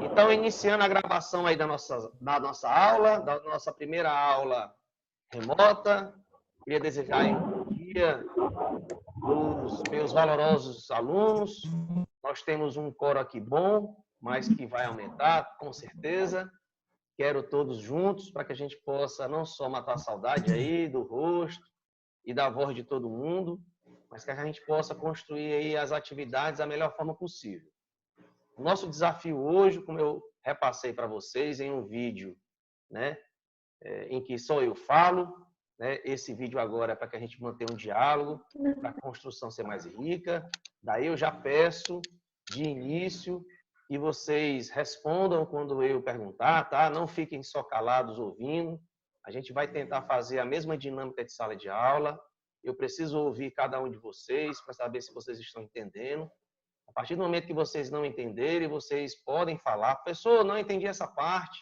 Então, iniciando a gravação aí da nossa aula, da nossa primeira aula remota, queria desejar um bom dia dos meus valorosos alunos. Nós temos um coro aqui bom, mas que vai aumentar, com certeza. Quero todos juntos para que a gente possa não só matar a saudade aí do rosto e da voz de todo mundo, mas que a gente possa construir aí as atividades da melhor forma possível. O nosso desafio hoje, como eu repassei para vocês em um vídeo, né, em que só eu falo, né, esse vídeo agora é para que a gente mantenha um diálogo, para a construção ser mais rica. Daí eu já peço de início que vocês respondam quando eu perguntar, tá? Não fiquem só calados ouvindo. A gente vai tentar fazer a mesma dinâmica de sala de aula. Eu preciso ouvir cada um de vocês para saber se vocês estão entendendo. A partir do momento que vocês não entenderem, vocês podem falar: professor, não entendi essa parte.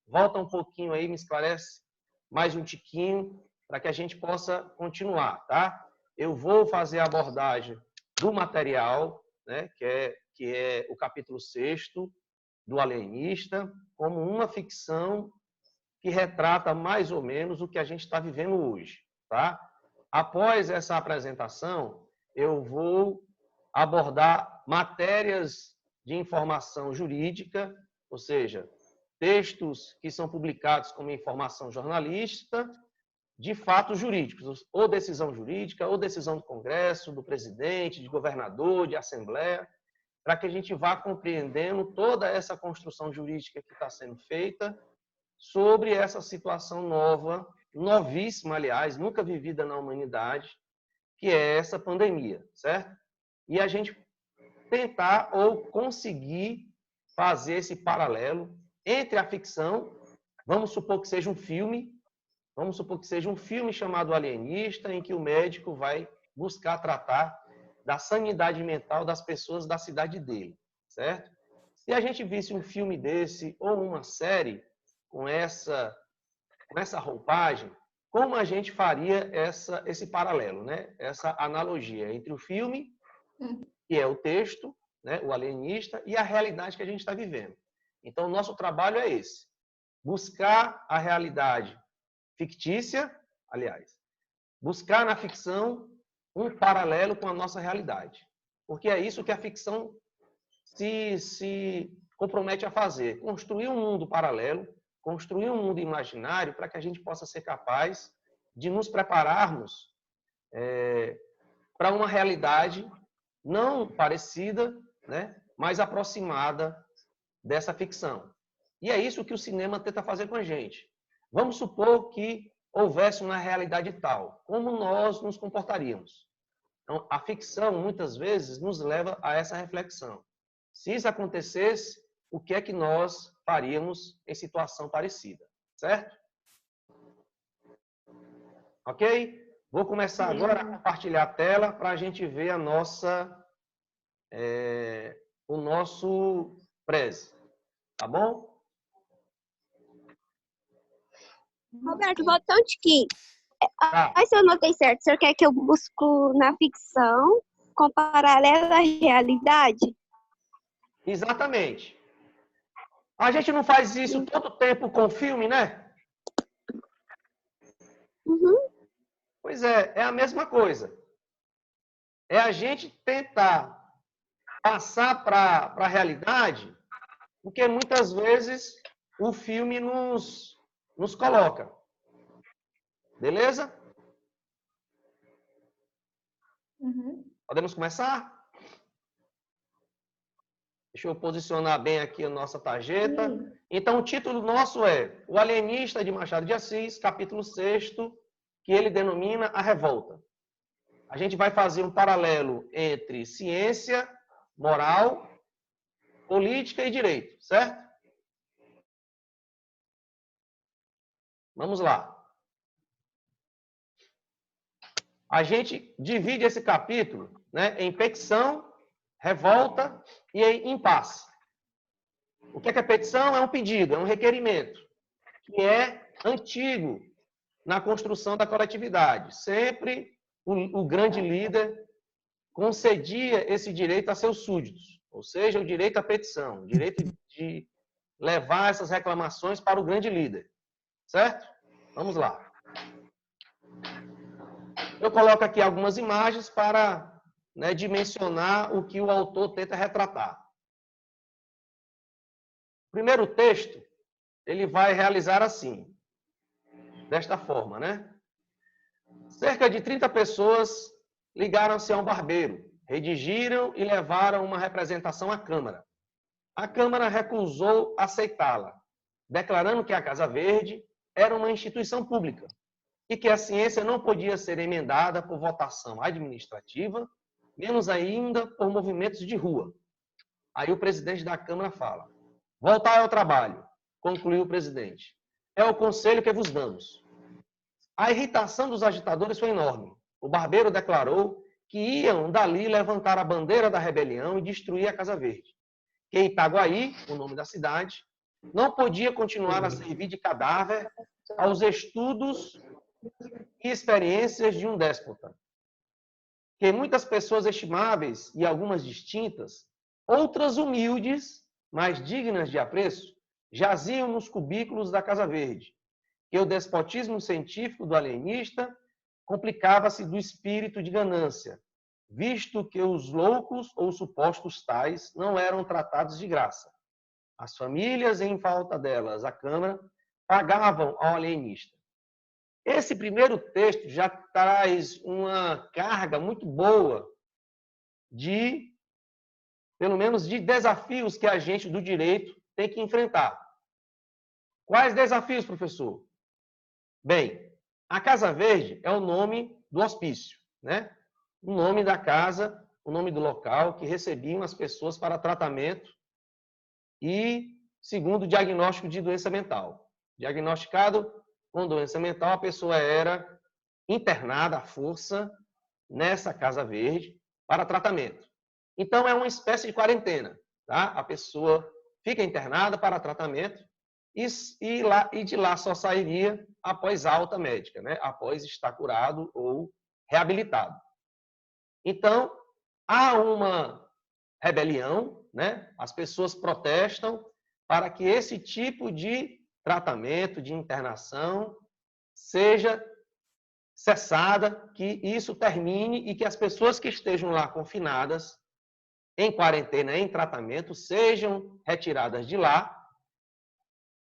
Volta um pouquinho aí, me esclarece mais um tiquinho, para que a gente possa continuar, tá? Eu vou fazer a abordagem do material, né, que é o capítulo 6º do Alienista, como uma ficção que retrata mais ou menos o que a gente está vivendo hoje, tá? Após essa apresentação, eu vou abordar matérias de informação jurídica, ou seja, textos que são publicados como informação jornalística de fatos jurídicos, ou decisão jurídica, ou decisão do Congresso, do presidente, de governador, de assembleia, para que a gente vá compreendendo toda essa construção jurídica que está sendo feita sobre essa situação nova, novíssima, aliás, nunca vivida na humanidade, que é essa pandemia, certo? E a gente tentar ou conseguir fazer esse paralelo entre a ficção, vamos supor que seja um filme, chamado Alienista, em que o médico vai buscar tratar da sanidade mental das pessoas da cidade dele, certo? Se a gente visse um filme desse ou uma série com essa roupagem, como a gente faria esse paralelo, né? Essa analogia entre o filme, que é o texto, né? O alienista, e a realidade que a gente está vivendo. Então, o nosso trabalho é esse: buscar a realidade fictícia, aliás, buscar na ficção um paralelo com a nossa realidade. Porque é isso que a ficção se compromete a fazer: construir um mundo paralelo, construir um mundo imaginário para que a gente possa ser capaz de nos prepararmos para uma realidade não parecida, né, mas aproximada dessa ficção. E é isso que o cinema tenta fazer com a gente. Vamos supor que houvesse uma realidade tal, como nós nos comportaríamos? Então, a ficção, muitas vezes, nos leva a essa reflexão. Se isso acontecesse, o que é que nós faríamos em situação parecida? Certo? Ok? Vou começar agora a compartilhar a tela para a gente ver o nosso preze. Tá bom? Roberto, volta um tiquinho. Tá. Mas se eu notei certo, o senhor quer que eu busco na ficção com paralela à realidade? Exatamente. A gente não faz isso todo tempo com filme, né? Uhum. Pois é a mesma coisa. É a gente tentar passar para a realidade, porque muitas vezes o filme nos coloca. Beleza? Uhum. Podemos começar? Deixa eu posicionar bem aqui a nossa tarjeta. Então, o título nosso é O Alienista, de Machado de Assis, capítulo 6º, que ele denomina A Revolta. A gente vai fazer um paralelo entre ciência, moral, política e direito, certo? Vamos lá. A gente divide esse capítulo, né, em petição, revolta e em impasse. O que é petição? É um pedido, é um requerimento, que é antigo na construção da coletividade. Sempre o grande líder concedia esse direito a seus súditos. ou seja, o direito à petição, o direito de levar essas reclamações para o grande líder, certo? Vamos lá. Eu coloco aqui algumas imagens para, né, dimensionar o que o autor tenta retratar. O primeiro texto, ele vai realizar assim, desta forma, né? Cerca de 30 pessoas ligaram-se a um barbeiro, redigiram e levaram uma representação à Câmara. A Câmara recusou aceitá-la, declarando que a Casa Verde era uma instituição pública e que a ciência não podia ser emendada por votação administrativa, menos ainda por movimentos de rua. Aí o presidente da Câmara fala: voltai ao trabalho, concluiu o presidente. É o conselho que vos damos. A irritação dos agitadores foi enorme. O barbeiro declarou que iam dali levantar a bandeira da rebelião e destruir a Casa Verde. Que Itaguaí, o nome da cidade, não podia continuar a servir de cadáver aos estudos e experiências de um déspota. Que muitas pessoas estimáveis e algumas distintas, outras humildes, mas dignas de apreço, jaziam nos cubículos da Casa Verde. Que o despotismo científico do alienista complicava-se do espírito de ganância, visto que os loucos ou supostos tais não eram tratados de graça. As famílias, em falta delas, a Câmara, pagavam ao alienista. Esse primeiro texto já traz uma carga muito boa de, pelo menos, de desafios que a gente do direito tem que enfrentar. Quais desafios, professor? Bem, a Casa Verde é o nome do hospício, né? O nome da casa, o nome do local que recebiam as pessoas para tratamento e, segundo o diagnóstico de doença mental. Diagnosticado com doença mental, a pessoa era internada à força nessa Casa Verde para tratamento. Então, é uma espécie de quarentena, tá? A pessoa fica internada para tratamento e de lá só sairia após alta médica, né? Após estar curado ou reabilitado. Então, há uma rebelião, né? As pessoas protestam para que esse tipo de tratamento, de internação, seja cessada, que isso termine e que as pessoas que estejam lá confinadas, em quarentena, em tratamento, sejam retiradas de lá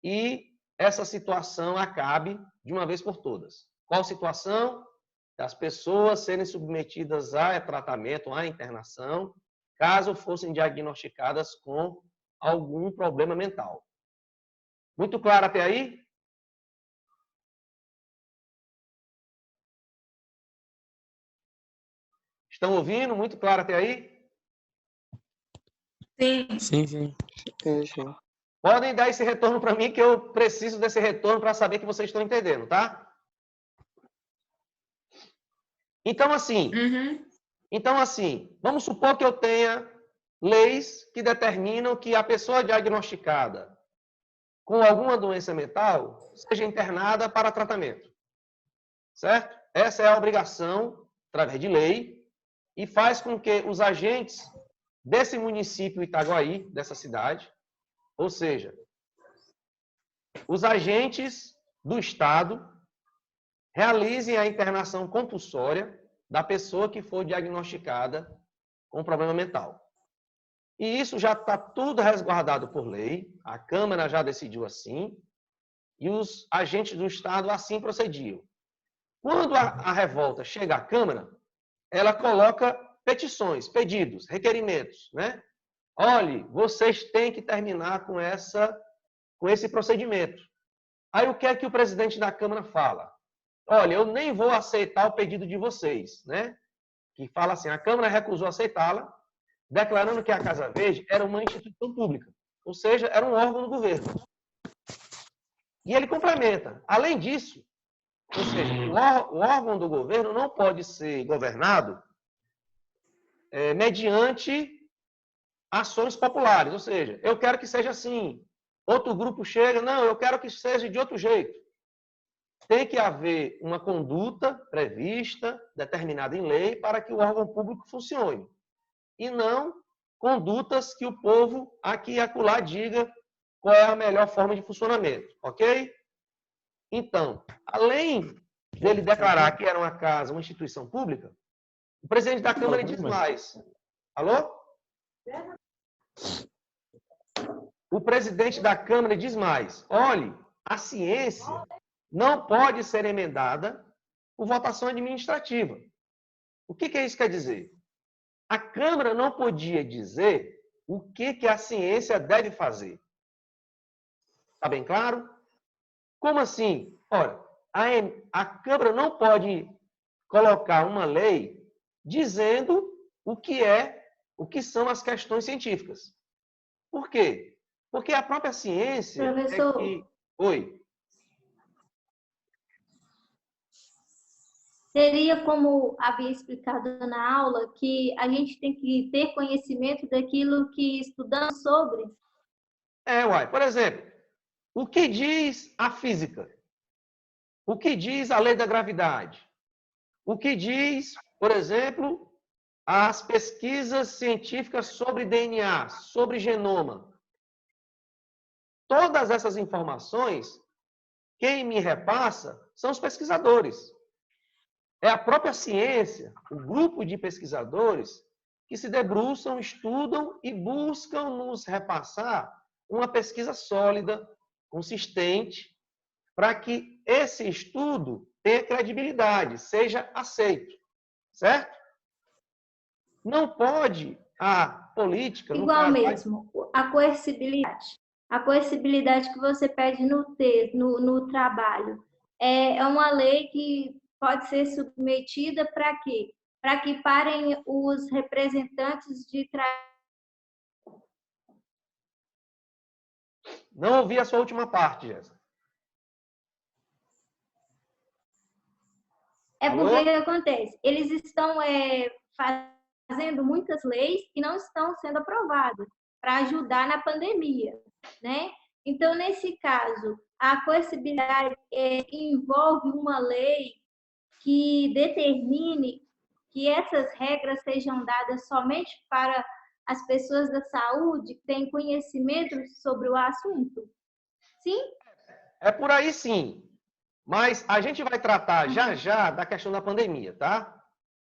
e essa situação acabe de uma vez por todas. Qual situação? Das pessoas serem submetidas a tratamento, à internação, caso fossem diagnosticadas com algum problema mental. Muito claro até aí? Estão ouvindo? Muito claro até aí? Sim. Sim. Podem dar esse retorno para mim, que eu preciso desse retorno para saber que vocês estão entendendo, tá? Então, assim, vamos supor que eu tenha leis que determinam que a pessoa diagnosticada com alguma doença mental seja internada para tratamento. Certo? Essa é a obrigação, através de lei, e faz com que os agentes desse município Itaguaí, dessa cidade, ou seja, os agentes do Estado realizem a internação compulsória da pessoa que for diagnosticada com problema mental. E isso já está tudo resguardado por lei, a Câmara já decidiu assim, e os agentes do Estado assim procediam. Quando a revolta chega à Câmara, ela coloca petições, pedidos, requerimentos, né? Olhe, vocês têm que terminar com esse procedimento. Aí o que é que o presidente da Câmara fala? Olha, eu nem vou aceitar o pedido de vocês, né? Que fala assim, a Câmara recusou aceitá-la, declarando que a Casa Verde era uma instituição pública, ou seja, era um órgão do governo. E ele complementa, além disso, ou seja, o órgão do governo não pode ser governado mediante ações populares, ou seja, eu quero que seja assim, outro grupo chega, não, eu quero que seja de outro jeito. Tem que haver uma conduta prevista, determinada em lei, para que o órgão público funcione. E não condutas que o povo aqui e acolá diga qual é a melhor forma de funcionamento, ok? Então, além dele declarar que era uma casa, uma instituição pública, o presidente da Câmara diz mais. Alô? O presidente da Câmara diz mais. Olhe, a ciência não pode ser emendada por votação administrativa. O que isso quer dizer? A Câmara não podia dizer o que a ciência deve fazer. Está bem claro? Como assim? Ora, a Câmara não pode colocar uma lei dizendo o que são as questões científicas. Por quê? Porque a própria ciência Professor, é que... Oi. seria como havia explicado na aula, que a gente tem que ter conhecimento daquilo que estudamos sobre? Uai. Por exemplo, o que diz a física? O que diz a lei da gravidade? O que diz, por exemplo, as pesquisas científicas sobre DNA, sobre genoma? Todas essas informações, quem me repassa são os pesquisadores. É a própria ciência, o grupo de pesquisadores que se debruçam, estudam e buscam nos repassar uma pesquisa sólida, consistente, para que esse estudo tenha credibilidade, seja aceito, certo? Não pode a política... Igual mesmo, a coercibilidade. A coercibilidade que você pede no trabalho. É uma lei que pode ser submetida para quê? Para que parem os representantes de Não ouvi a sua última parte, Jéssica. É Alô? porque o que acontece? Eles estão fazendo muitas leis que não estão sendo aprovadas para ajudar na pandemia, né? Então, nesse caso, a coercibilidade envolve uma lei que determine que essas regras sejam dadas somente para as pessoas da saúde que têm conhecimento sobre o assunto? Sim? É por aí sim. Mas a gente vai tratar já da questão da pandemia, tá?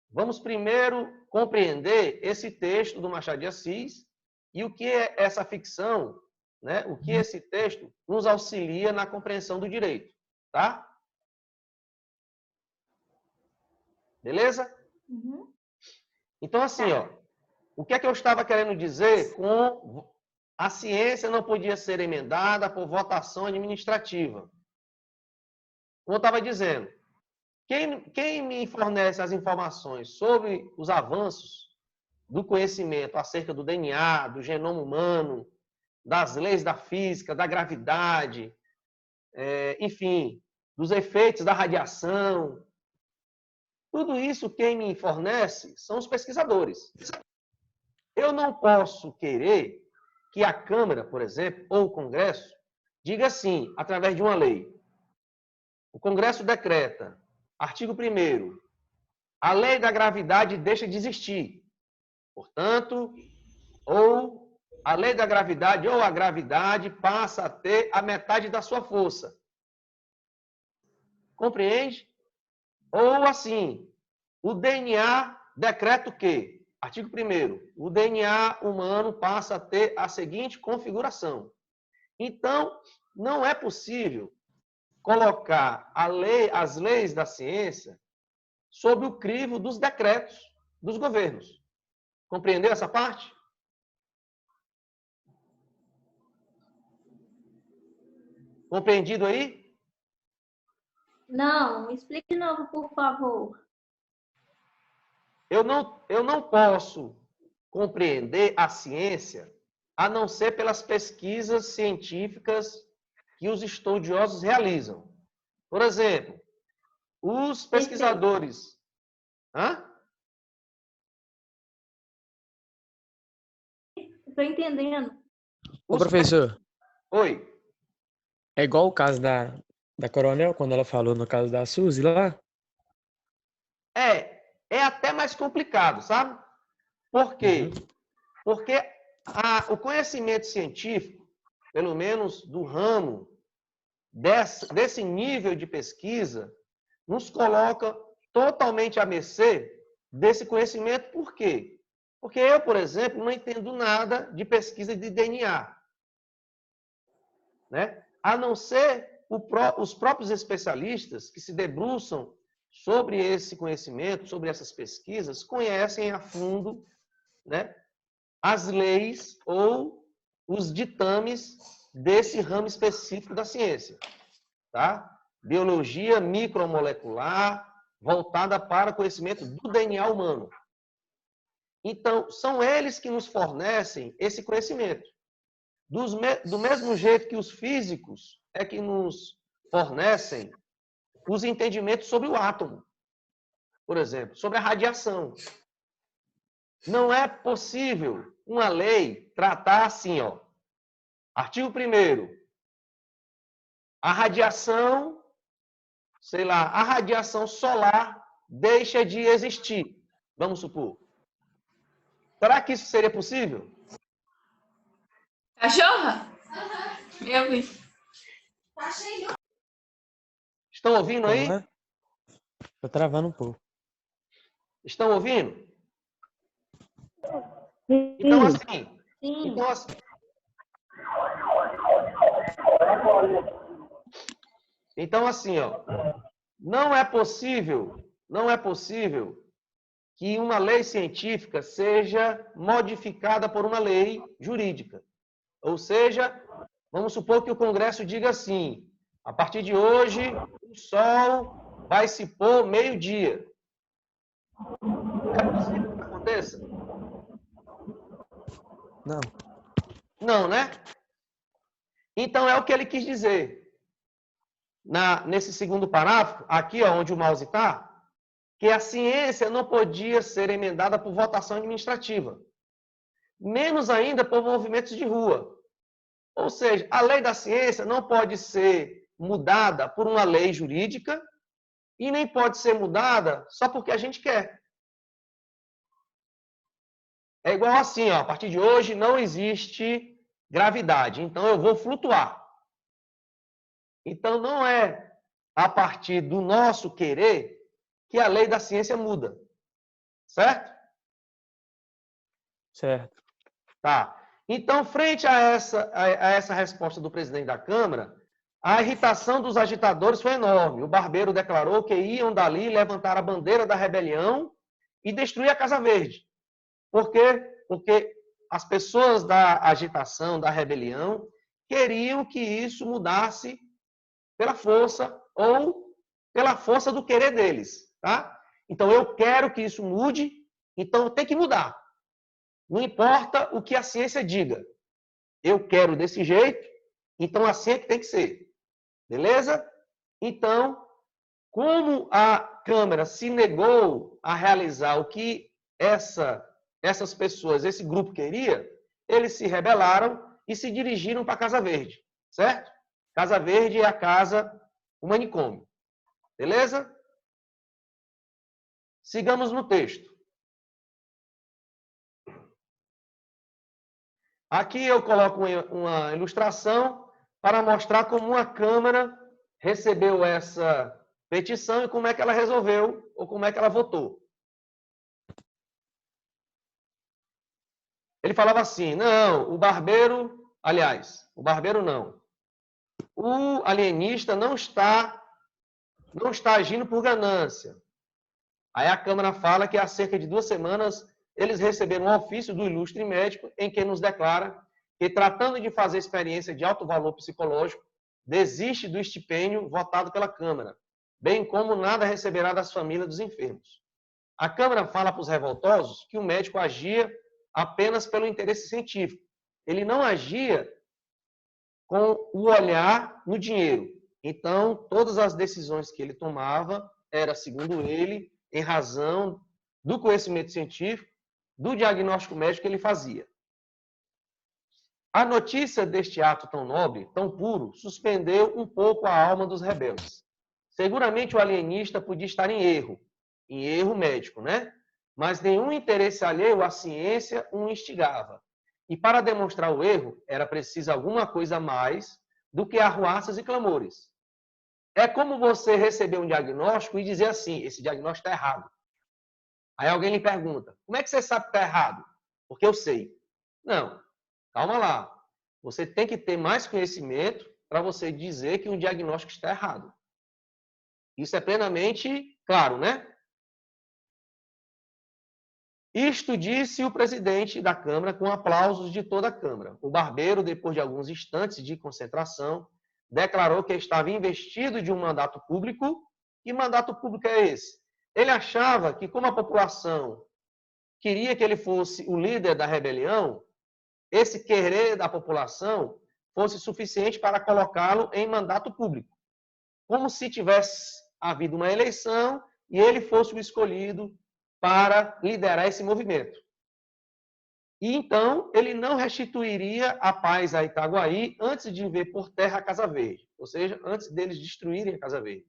Vamos primeiro compreender esse texto do Machado de Assis e o que é essa ficção, né? O que esse texto nos auxilia na compreensão do direito, tá? Beleza? Uhum. Então, assim, ó, o que é que eu estava querendo dizer com a ciência não podia ser emendada por votação administrativa? Como eu estava dizendo, quem me fornece as informações sobre os avanços do conhecimento acerca do DNA, do genoma humano, das leis da física, da gravidade, enfim, dos efeitos da radiação, tudo isso quem me fornece são os pesquisadores. Eu não posso querer que a Câmara, por exemplo, ou o Congresso, diga assim, através de uma lei. O Congresso decreta, artigo 1º, a lei da gravidade deixa de existir. Portanto, ou a lei da gravidade ou a gravidade passa a ter a metade da sua força. Compreende? Ou assim, o DNA decreta o quê? Artigo 1º, o DNA humano passa a ter a seguinte configuração. Então, não é possível colocar as leis da ciência sob o crivo dos decretos dos governos. Compreendeu essa parte? Compreendido aí? Não, explique de novo, por favor. Eu não posso compreender a ciência a não ser pelas pesquisas científicas que os estudiosos realizam. Por exemplo, os pesquisadores... Hã? Estou entendendo. Ô, professor, Oi. é igual o caso da Coronel, quando ela falou no caso da Suzy lá? É até mais complicado, sabe? Por quê? Porque o conhecimento científico, pelo menos do ramo desse nível de pesquisa, nos coloca totalmente à mercê desse conhecimento. Por quê? Porque eu, por exemplo, não entendo nada de pesquisa de DNA, né? A não ser os próprios especialistas que se debruçam sobre esse conhecimento, sobre essas pesquisas, conhecem a fundo, né, as leis ou os ditames desse ramo específico da ciência, tá? Biologia micromolecular, voltada para o conhecimento do DNA humano. Então, são eles que nos fornecem esse conhecimento. Do mesmo jeito que os físicos é que nos fornecem os entendimentos sobre o átomo, por exemplo, sobre a radiação. Não é possível uma lei tratar assim, ó. Artigo 1º. A radiação, sei lá, a radiação solar deixa de existir, vamos supor. Será que isso seria possível? Cachorra? Eu vi. Estão ouvindo aí? Tô travando um pouco. Estão ouvindo? Então, assim... Sim. Então, assim... Então, assim, ó, não é possível que uma lei científica seja modificada por uma lei jurídica. Ou seja, vamos supor que o Congresso diga assim, a partir de hoje, o sol vai se pôr meio-dia. É possível que aconteça? Não. Não, né? Então, é o que ele quis dizer. Nesse segundo parágrafo, aqui ó, onde o mouse está, que a ciência não podia ser emendada por votação administrativa, menos ainda por movimentos de rua. Ou seja, a lei da ciência não pode ser mudada por uma lei jurídica e nem pode ser mudada só porque a gente quer. É igual assim, ó, a partir de hoje não existe gravidade, então eu vou flutuar. Então não é a partir do nosso querer que a lei da ciência muda. Certo? Certo. Tá. Então, frente a essa resposta do presidente da Câmara, a irritação dos agitadores foi enorme. O Barbeiro declarou que iam dali levantar a bandeira da rebelião e destruir a Casa Verde. Por quê? Porque as pessoas da agitação, da rebelião, queriam que isso mudasse pela força ou pela força do querer deles. Tá? Então, eu quero que isso mude, então tem que mudar. Não importa o que a ciência diga. Eu quero desse jeito, então assim é que tem que ser. Beleza? Então, como a Câmara se negou a realizar o que essas pessoas, esse grupo queria, eles se rebelaram e se dirigiram para a Casa Verde. Certo? Casa Verde é a casa, o manicômio. Beleza? Sigamos no texto. Aqui eu coloco uma ilustração para mostrar como uma Câmara recebeu essa petição e como é que ela resolveu, ou como é que ela votou. Ele falava assim, não, o barbeiro não. O alienista não está agindo por ganância. Aí a Câmara fala que há cerca de 2 semanas eles receberam um ofício do ilustre médico em que nos declara que, tratando de fazer experiência de alto valor psicológico, desiste do estipêndio votado pela Câmara, bem como nada receberá das famílias dos enfermos. A Câmara fala para os revoltosos que o médico agia apenas pelo interesse científico. Ele não agia com o olhar no dinheiro. Então, todas as decisões que ele tomava era, segundo ele, em razão do conhecimento científico, do diagnóstico médico que ele fazia. A notícia deste ato tão nobre, tão puro, suspendeu um pouco a alma dos rebeldes. Seguramente o alienista podia estar em erro médico, né? mas nenhum interesse alheio à ciência o instigava. E para demonstrar o erro, era preciso alguma coisa a mais do que arruaças e clamores. É como você receber um diagnóstico e dizer assim, esse diagnóstico está errado. Aí alguém lhe pergunta, como é que você sabe que está errado? Porque eu sei. Não, calma lá. Você tem que ter mais conhecimento para você dizer que um diagnóstico está errado. Isso é plenamente claro, né? Isto disse o presidente da Câmara com aplausos de toda a Câmara. O barbeiro, depois de alguns instantes de concentração, declarou que estava investido de um mandato público. Que mandato público é esse? Ele achava que, como a população queria que ele fosse o líder da rebelião, esse querer da população fosse suficiente para colocá-lo em mandato público. Como se tivesse havido uma eleição e ele fosse o escolhido para liderar esse movimento. E então, ele não restituiria a paz a Itaguaí antes de ver por terra a Casa Verde, ou seja, antes deles destruírem a Casa Verde.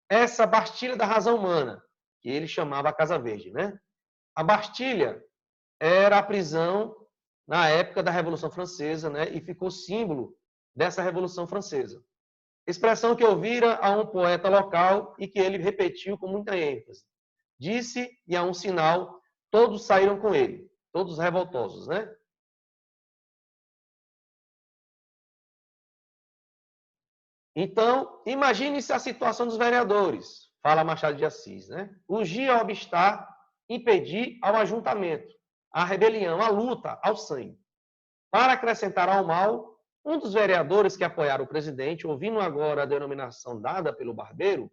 Essa Bastilha da Razão Humana, que ele chamava a Casa Verde, né? A Bastilha era a prisão na época da Revolução Francesa, né? E ficou símbolo dessa Revolução Francesa. Expressão que ouvira a um poeta local e que ele repetiu com muita ênfase. Disse, e a um sinal, todos saíram com ele, todos revoltosos, né? Então, imagine-se a situação dos vereadores, fala Machado de Assis, né? Urgia a obstar, impedir ao ajuntamento, à rebelião, à luta, ao sangue. Para acrescentar ao mal, um dos vereadores que apoiaram o presidente, ouvindo agora a denominação dada pelo barbeiro,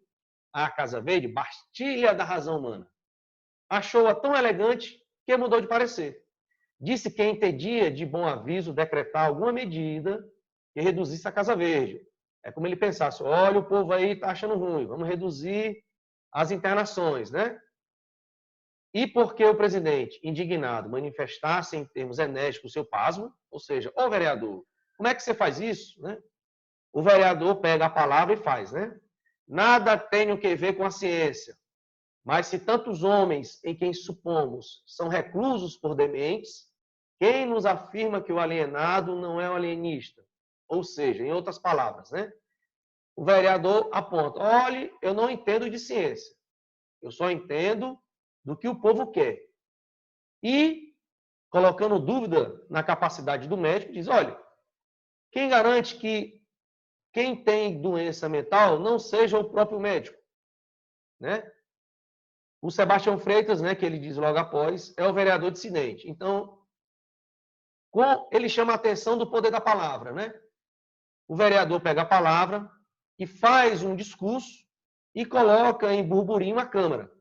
à Casa Verde, Bastilha da Razão Humana, achou-a tão elegante que mudou de parecer. Disse que entendia de bom aviso decretar alguma medida que reduzisse a Casa Verde. É como ele pensasse, olha, o povo aí está achando ruim, vamos reduzir as internações, né? E porque o presidente, indignado, manifestasse em termos enérgicos o seu pasmo, ou seja, ô vereador, como é que você faz isso? Né? O vereador pega a palavra e faz, né? Nada tenho que ver com a ciência, mas se tantos homens em quem supomos são reclusos por dementes, quem nos afirma que o alienado não é o alienista? Ou seja, em outras palavras, né? O vereador aponta, olha, eu não entendo de ciência, eu só entendo do que o povo quer. E, colocando dúvida na capacidade do médico, diz, olha, quem garante que quem tem doença mental não seja o próprio médico? Né? O Sebastião Freitas, né, que ele diz logo após, é o vereador dissidente. Então, ele chama a atenção do poder da palavra. Né? O vereador pega a palavra e faz um discurso e coloca em burburinho a Câmara,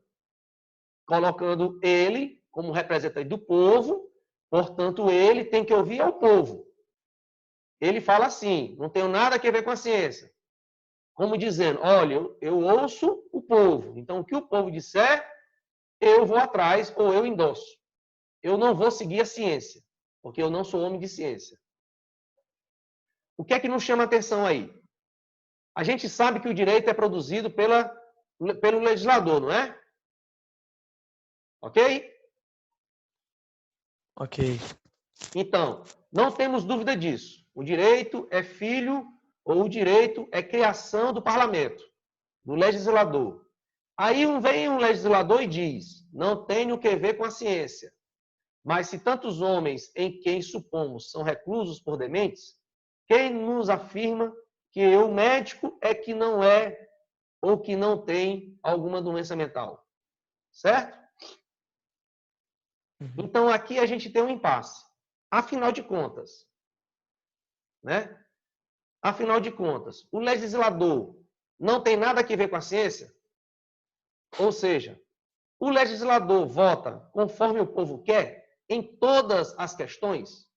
colocando ele como representante do povo, portanto, ele tem que ouvir ao povo. Ele fala assim, não tenho nada a ver com a ciência. Como dizendo, olha, eu ouço o povo, então o que o povo disser, eu vou atrás ou eu endosso. Eu não vou seguir a ciência, porque eu não sou homem de ciência. O que é que nos chama a atenção aí? A gente sabe que o direito é produzido pelo legislador, não é? Ok? Ok. Então, não temos dúvida disso. O direito é filho, ou o direito é criação do parlamento, do legislador. Aí vem um legislador e diz, não tenho o que ver com a ciência, mas se tantos homens em quem supomos são reclusos por dementes, quem nos afirma que o médico é que não é ou que não tem alguma doença mental? Certo? Então, aqui a gente tem um impasse. Afinal de contas, né? Afinal de contas, o legislador não tem nada a ver com a ciência? Ou seja, o legislador vota conforme o povo quer em todas as questões?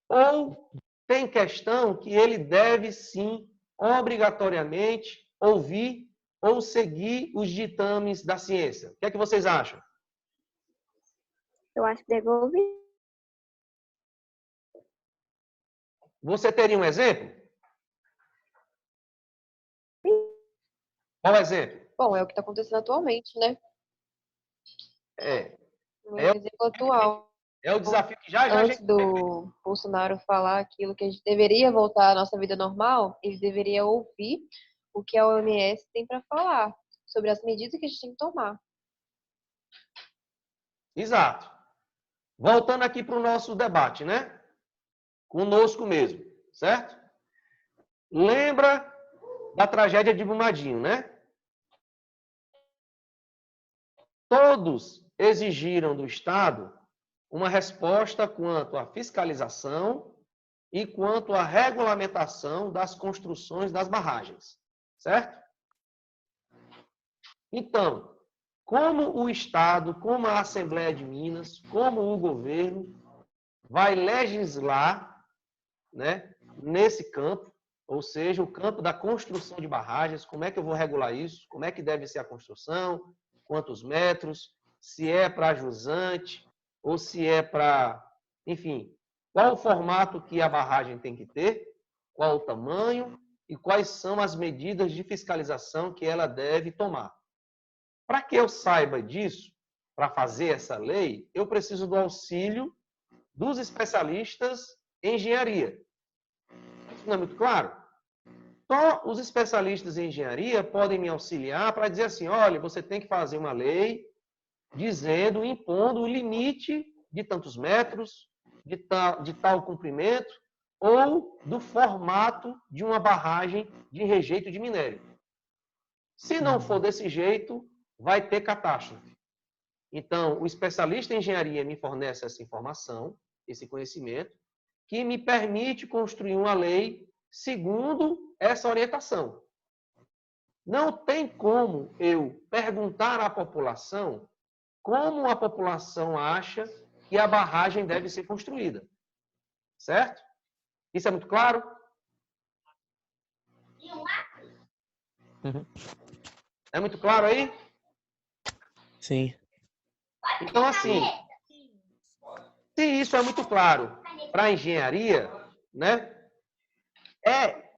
Ou tem questão que ele deve, sim, obrigatoriamente ouvir ou seguir os ditames da ciência? O que é que vocês acham? Eu acho que deve ouvir. Você teria um exemplo? Qual exemplo? Bom, é o que está acontecendo atualmente, né? É, No exemplo atual, é o desafio que já a antes gente... do Bolsonaro falar aquilo que a gente deveria voltar à nossa vida normal, ele deveria ouvir o que a OMS tem para falar sobre as medidas que a gente tem que tomar. Exato. Voltando aqui para o nosso debate, né? Conosco mesmo, certo? Lembra da tragédia de Brumadinho, né? Todos exigiram do Estado uma resposta quanto à fiscalização e quanto à regulamentação das construções das barragens, certo? Então, como o Estado, como a Assembleia de Minas, como o governo vai legislar, né, nesse campo, ou seja, o campo da construção de barragens, como é que eu vou regular isso, como é que deve ser a construção, quantos metros, se é para jusante ou se é para, enfim, qual o formato que a barragem tem que ter, qual o tamanho e quais são as medidas de fiscalização que ela deve tomar. Para que eu saiba disso, para fazer essa lei, eu preciso do auxílio dos especialistas em engenharia. Isso não é muito claro? Só os especialistas em engenharia podem me auxiliar para dizer assim, olha, você tem que fazer uma lei dizendo, impondo o limite de tantos metros, de tal comprimento, ou do formato de uma barragem de rejeito de minério. Se não for desse jeito, vai ter catástrofe. Então, o especialista em engenharia me fornece essa informação, esse conhecimento, que me permite construir uma lei segundo essa orientação. Não tem como eu perguntar à população como a população acha que a barragem deve ser construída. Certo? Isso é muito claro? Uhum. É muito claro aí? Sim. Então, assim, se isso é muito claro para a engenharia, né?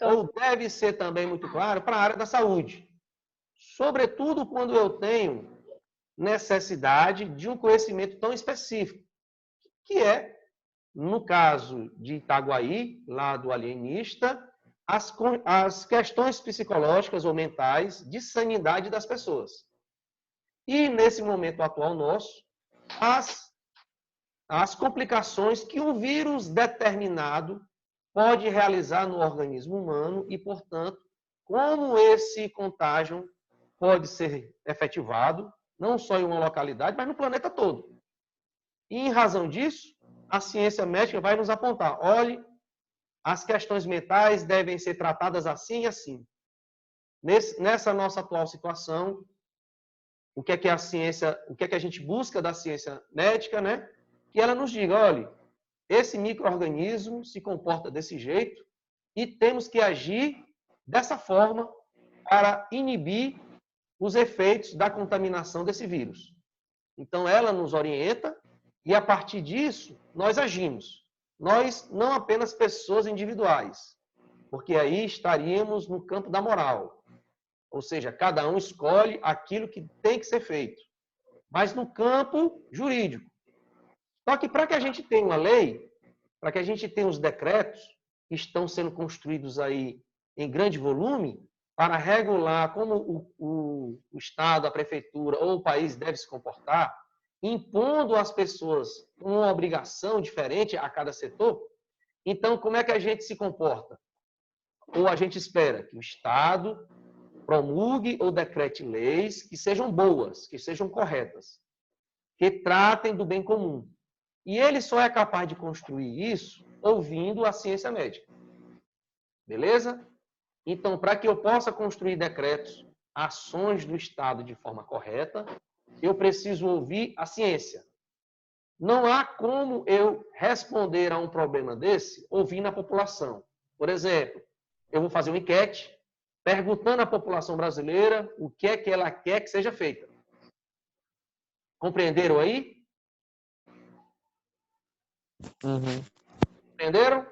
Ou deve ser também muito claro para a área da saúde. Sobretudo quando eu tenho necessidade de um conhecimento tão específico, que é, no caso de Itaguaí, lá do alienista, as questões psicológicas ou mentais de sanidade das pessoas. E, nesse momento atual nosso, as complicações que um vírus determinado pode realizar no organismo humano e, portanto, como esse contágio pode ser efetivado, não só em uma localidade, mas no planeta todo. E, em razão disso, a ciência médica vai nos apontar, olhe, as questões mentais devem ser tratadas assim e assim. Nessa nossa atual situação, o que é que a ciência, o que é que a gente busca da ciência médica, né? Que ela nos diga, olha, esse micro-organismo se comporta desse jeito e temos que agir dessa forma para inibir os efeitos da contaminação desse vírus. Então, ela nos orienta e, a partir disso, nós agimos. Nós, não apenas pessoas individuais, porque aí estaríamos no campo da moral. Ou seja, cada um escolhe aquilo que tem que ser feito. Mas no campo jurídico. Só que para que a gente tenha uma lei, para que a gente tenha os decretos que estão sendo construídos aí em grande volume, para regular como o Estado, a Prefeitura ou o país deve se comportar, impondo às pessoas uma obrigação diferente a cada setor, então como é que a gente se comporta? Ou a gente espera que o Estado promulgue ou decrete leis que sejam boas, que sejam corretas, que tratem do bem comum. E ele só é capaz de construir isso ouvindo a ciência médica. Beleza? Então, para que eu possa construir decretos, ações do Estado de forma correta, eu preciso ouvir a ciência. Não há como eu responder a um problema desse ouvindo a população. Por exemplo, eu vou fazer uma enquete perguntando à população brasileira o que é que ela quer que seja feita. Compreenderam aí? Uhum. Entenderam?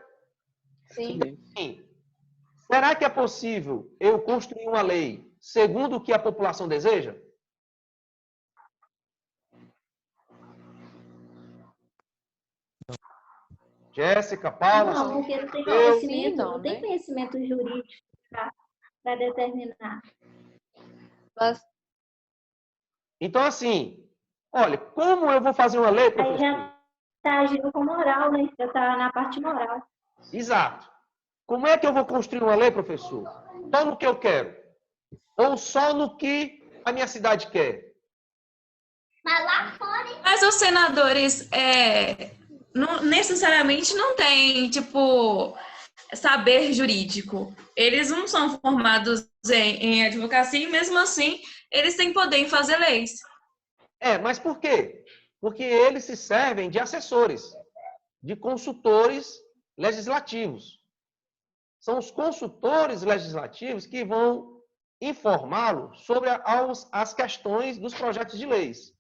Sim. Sim. Será que é possível eu construir uma lei segundo o que a população deseja? Jéssica, Paula? Não, porque não tem Eu? conhecimento, Não, não tem né? conhecimento jurídico para determinar. Mas Então, assim, olha, como eu vou fazer uma lei, Aí professor? já está agindo com moral, né? Já está na parte moral. Exato. Como é que eu vou construir uma lei, professor? Só no que eu quero? Ou só no que a minha cidade quer? Mas os senadores não, necessariamente não têm, tipo, saber jurídico. Eles não são formados em advocacia e, mesmo assim, eles têm poder em fazer leis. Mas por quê? Porque eles se servem de assessores, de consultores legislativos. São os consultores legislativos que vão informá-lo sobre as questões dos projetos de leis.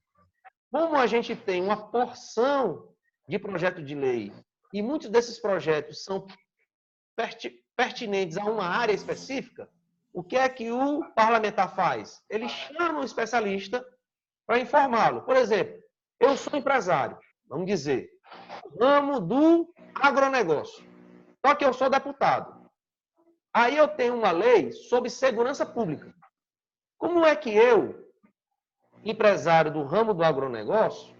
Como a gente tem uma porção de projeto de lei e muitos desses projetos são pertinentes a uma área específica, o que é que o parlamentar faz? Ele chama um especialista para informá-lo. Por exemplo, eu sou empresário, vamos dizer, ramo do agronegócio, só que eu sou deputado. Aí eu tenho uma lei sobre segurança pública. Como é que eu, empresário do ramo do agronegócio,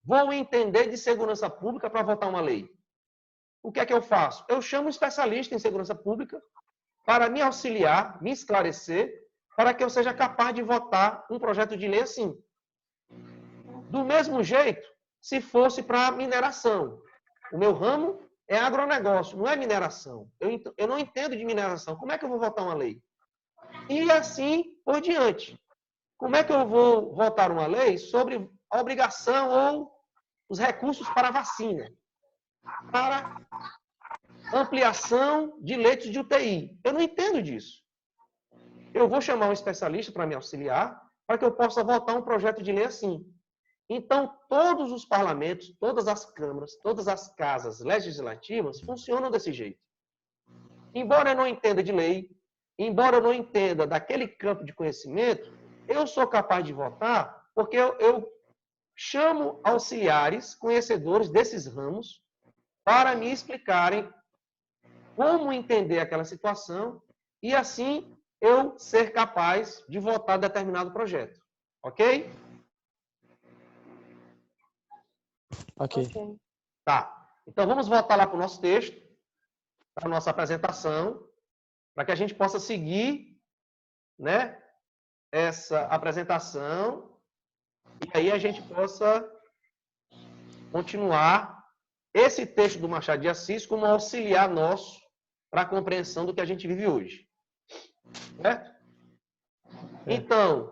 vou entender de segurança pública para votar uma lei? O que é que eu faço? Eu chamo um especialista em segurança pública para me auxiliar, me esclarecer, para que eu seja capaz de votar um projeto de lei assim. Do mesmo jeito, se fosse para mineração. O meu ramo é agronegócio, não é mineração. Eu não entendo de mineração. Como é que eu vou votar uma lei? E assim por diante. Como é que eu vou votar uma lei sobre a obrigação ou os recursos para a vacina? Para ampliação de leitos de UTI. Eu não entendo disso. Eu vou chamar um especialista para me auxiliar, para que eu possa votar um projeto de lei assim. Então, todos os parlamentos, todas as câmaras, todas as casas legislativas funcionam desse jeito. Embora eu não entenda de lei, embora eu não entenda daquele campo de conhecimento, eu sou capaz de votar porque eu chamo auxiliares, conhecedores desses ramos, para me explicarem como entender aquela situação e, assim, eu ser capaz de votar determinado projeto. Ok? Ok. ok. Tá. Então, vamos voltar lá para o nosso texto, para a nossa apresentação, para que a gente possa seguir, né, essa apresentação e aí a gente possa continuar esse texto do Machado de Assis como auxiliar nosso para a compreensão do que a gente vive hoje. Certo? Então,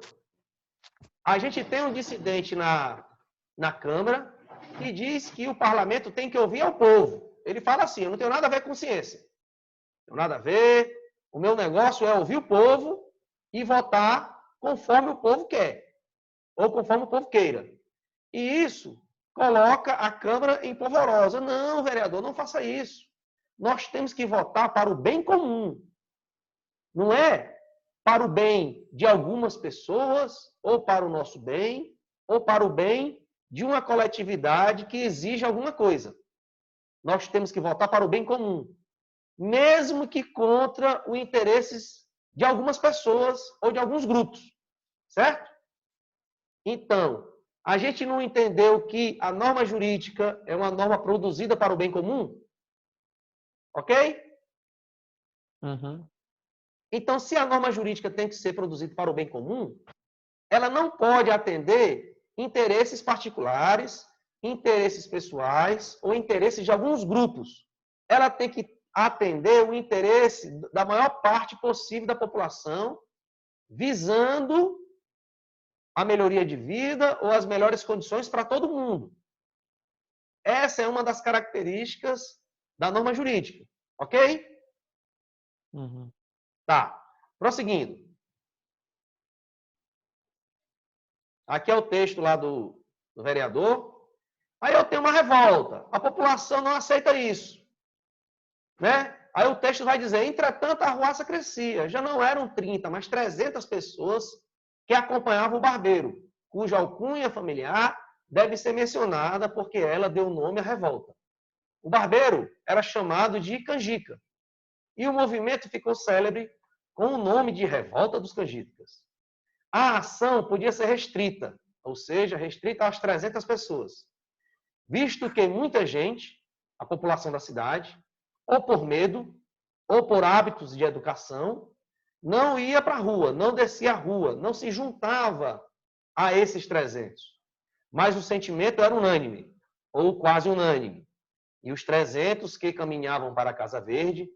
a gente tem um dissidente na Câmara que diz que o parlamento tem que ouvir ao povo. Ele fala assim, eu não tenho nada a ver com ciência. Não tenho nada a ver, o meu negócio é ouvir o povo e votar conforme o povo quer, ou conforme o povo queira. E isso coloca a Câmara em polvorosa. Não, vereador, não faça isso. Nós temos que votar para o bem comum. Não é para o bem de algumas pessoas, ou para o nosso bem, ou para o bem de uma coletividade que exige alguma coisa. Nós temos que votar para o bem comum, mesmo que contra os interesses de algumas pessoas ou de alguns grupos, certo? Então, a gente não entendeu que a norma jurídica é uma norma produzida para o bem comum? Ok? Uhum. Então, se a norma jurídica tem que ser produzida para o bem comum, ela não pode atender interesses particulares, interesses pessoais ou interesses de alguns grupos. Ela tem que atender o interesse da maior parte possível da população, visando a melhoria de vida ou as melhores condições para todo mundo. Essa é uma das características da norma jurídica, ok? Uhum. Tá. Prosseguindo. Aqui é o texto lá do vereador. Aí eu tenho uma revolta. A população não aceita isso. Né? Aí o texto vai dizer, entretanto, a arruaça crescia. Já não eram 30, mas 300 pessoas que acompanhavam o barbeiro, cuja alcunha familiar deve ser mencionada porque ela deu nome à revolta. o barbeiro era chamado de canjica. E o movimento ficou célebre com o nome de Revolta dos Canjicas. A ação podia ser restrita, ou seja, restrita às 300 pessoas, visto que muita gente, a população da cidade, ou por medo, ou por hábitos de educação, não ia para a rua, não descia a rua, não se juntava a esses 300. Mas o sentimento era unânime, ou quase unânime. E os 300 que caminhavam para a Casa Verde,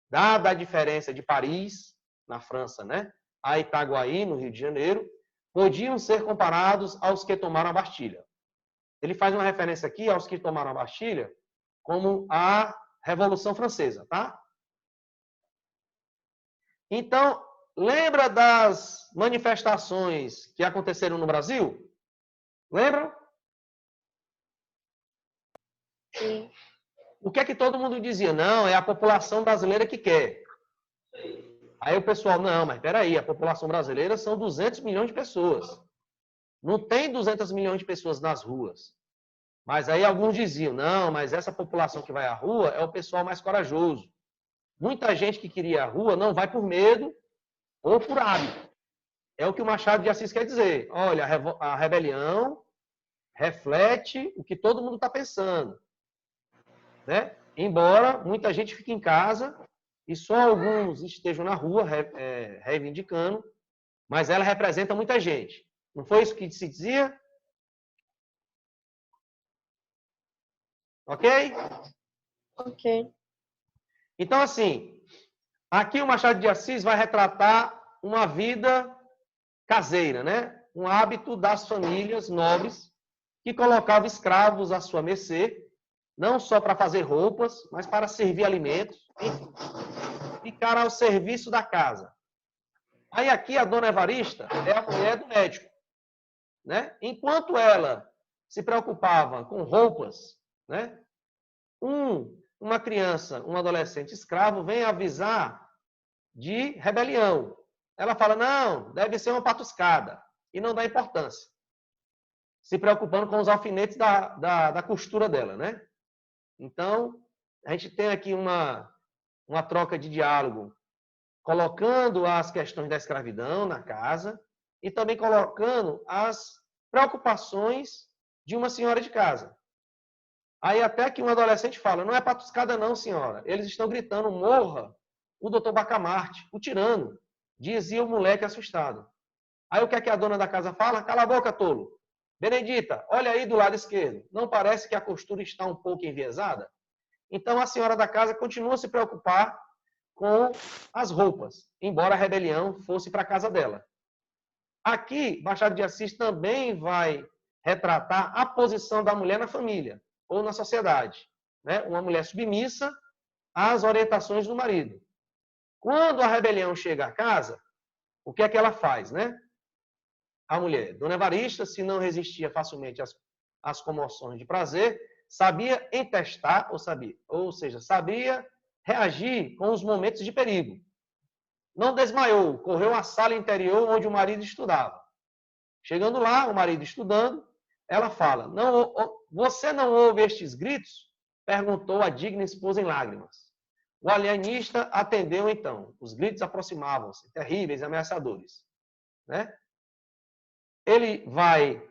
dada a diferença de Paris, na França, né, a Itaguaí, no Rio de Janeiro, podiam ser comparados aos que tomaram a Bastilha. Ele faz uma referência aqui aos que tomaram a Bastilha como a Revolução Francesa, tá? Então, lembra das manifestações que aconteceram no Brasil? Lembram? Sim. O que é que todo mundo dizia? Não, é a população brasileira que quer. Aí o pessoal, não, mas peraí, a população brasileira são 200 milhões de pessoas. Não tem 200 milhões de pessoas nas ruas. Mas aí alguns diziam, não, mas essa população que vai à rua é o pessoal mais corajoso. Muita gente que queria a rua não vai por medo ou por hábito. É o que o Machado de Assis quer dizer. Olha, a rebelião reflete o que todo mundo está pensando. Né? Embora muita gente fique em casa e só alguns estejam na rua reivindicando, mas ela representa muita gente. Não foi isso que se dizia? Ok? Ok. Então, assim, aqui o Machado de Assis vai retratar uma vida caseira, né? Um hábito das famílias nobres que colocavam escravos à sua mercê, não só para fazer roupas, mas para servir alimentos, enfim, ficar ao serviço da casa. Aí aqui a dona Evarista é a mulher do médico, né? Enquanto ela se preocupava com roupas, né? Uma criança, um adolescente escravo vem avisar de rebelião. Ela fala, não, deve ser uma patuscada, e não dá importância, se preocupando com os alfinetes da costura dela, né? Então, a gente tem aqui uma troca de diálogo, colocando as questões da escravidão na casa e também colocando as preocupações de uma senhora de casa. Aí até que um adolescente fala, não é patuscada não, senhora. Eles estão gritando, morra o doutor Bacamarte, o tirano, dizia o moleque assustado. Aí o que é que a dona da casa fala? Cala a boca, tolo. Benedita, olha aí do lado esquerdo. Não parece que a costura está um pouco enviesada? Então a senhora da casa continua a se preocupar com as roupas, embora a rebelião fosse para a casa dela. Aqui, Machado de Assis também vai retratar a posição da mulher na família ou na sociedade, né? Uma mulher submissa às orientações do marido. Quando a rebelião chega à casa, o que é que ela faz, né? A mulher, Dona Evarista, se não resistia facilmente às comoções de prazer, sabia entestar, ou seja, sabia reagir com os momentos de perigo. Não desmaiou, correu à sala interior onde o marido estudava. Chegando lá, o marido estudando, ela fala, não, você não ouve estes gritos? Perguntou a digna esposa em lágrimas. O alienista atendeu então. Os gritos aproximavam-se, terríveis, ameaçadores. Né? Ele vai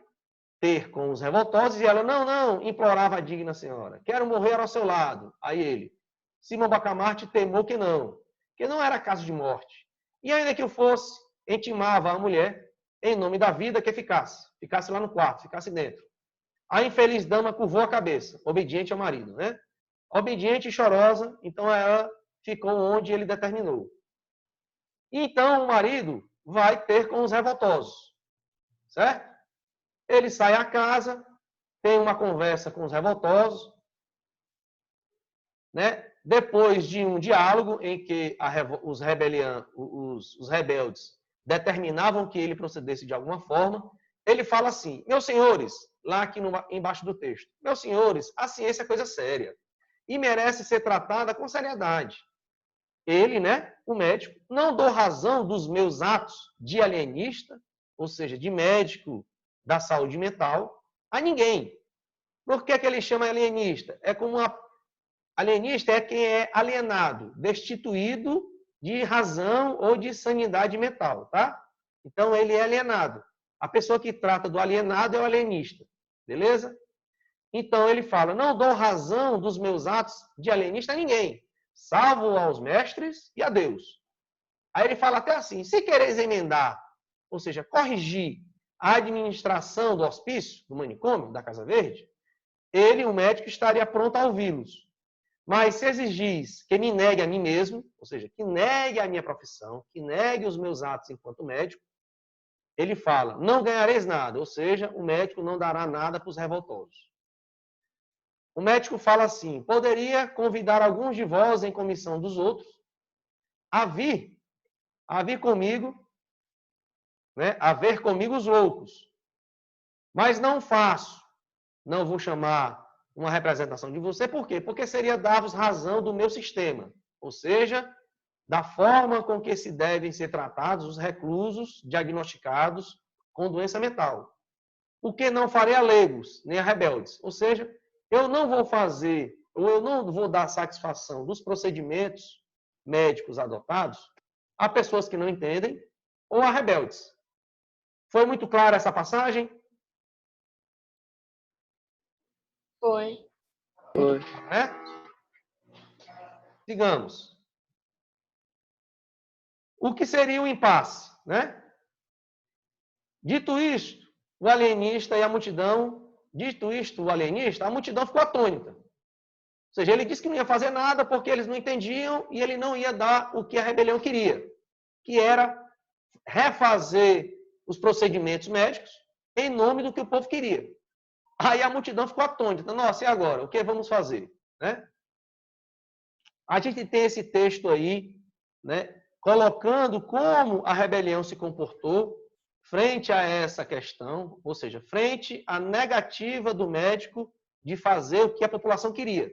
ter com os revoltosos e ela, não, implorava a digna senhora. Quero morrer ao seu lado. Aí ele, Simão Bacamarte temou que não era caso de morte. E ainda que o fosse, intimava a mulher, em nome da vida, que ficasse lá no quarto, ficasse dentro. A infeliz dama curvou a cabeça, obediente ao marido, né? Obediente e chorosa, então ela ficou onde ele determinou. E então o marido vai ter com os revoltosos, certo? Ele sai à casa, tem uma conversa com os revoltosos, né? Depois de um diálogo em que os rebeldes determinavam que ele procedesse de alguma forma, ele fala assim, meus senhores, lá aqui embaixo do texto, meus senhores, a ciência é coisa séria e merece ser tratada com seriedade. Ele, né, o médico, não dou razão dos meus atos de alienista, ou seja, de médico da saúde mental, a ninguém. Por que ele chama alienista? É como Alienista é quem é alienado, destituído de razão ou de sanidade mental, tá? Então, ele é alienado. A pessoa que trata do alienado é o alienista, beleza? Então, ele fala, não dou razão dos meus atos de alienista a ninguém, salvo aos mestres e a Deus. Aí ele fala até assim, se quereis emendar, ou seja, corrigir a administração do hospício, do manicômio, da Casa Verde, ele, o médico, estaria pronto a ouvi-los. Mas se exigis que me negue a mim mesmo, ou seja, que negue a minha profissão, que negue os meus atos enquanto médico, ele fala, não ganhareis nada, ou seja, o médico não dará nada para os revoltosos. O médico fala assim, poderia convidar alguns de vós em comissão dos outros a vir comigo, né, a ver comigo os loucos. Mas não faço, não vou chamar uma representação de você, por quê? Porque seria dar-vos razão do meu sistema, ou seja, da forma com que se devem ser tratados os reclusos diagnosticados com doença mental. O que não farei a leigos, nem a rebeldes. Ou seja, eu não vou fazer, ou eu não vou dar satisfação dos procedimentos médicos adotados a pessoas que não entendem ou a rebeldes. Foi muito clara essa passagem? Foi. Sigamos. O que seria o impasse, né? Dito isto, o alienista e a multidão, a multidão ficou atônita. Ou seja, ele disse que não ia fazer nada porque eles não entendiam e ele não ia dar o que a rebelião queria, que era refazer os procedimentos médicos em nome do que o povo queria. Aí a multidão ficou atônita. Nossa, e agora? O que vamos fazer? Né? A gente tem esse texto aí, né, colocando como a rebelião se comportou frente a essa questão, ou seja, frente à negativa do médico de fazer o que a população queria.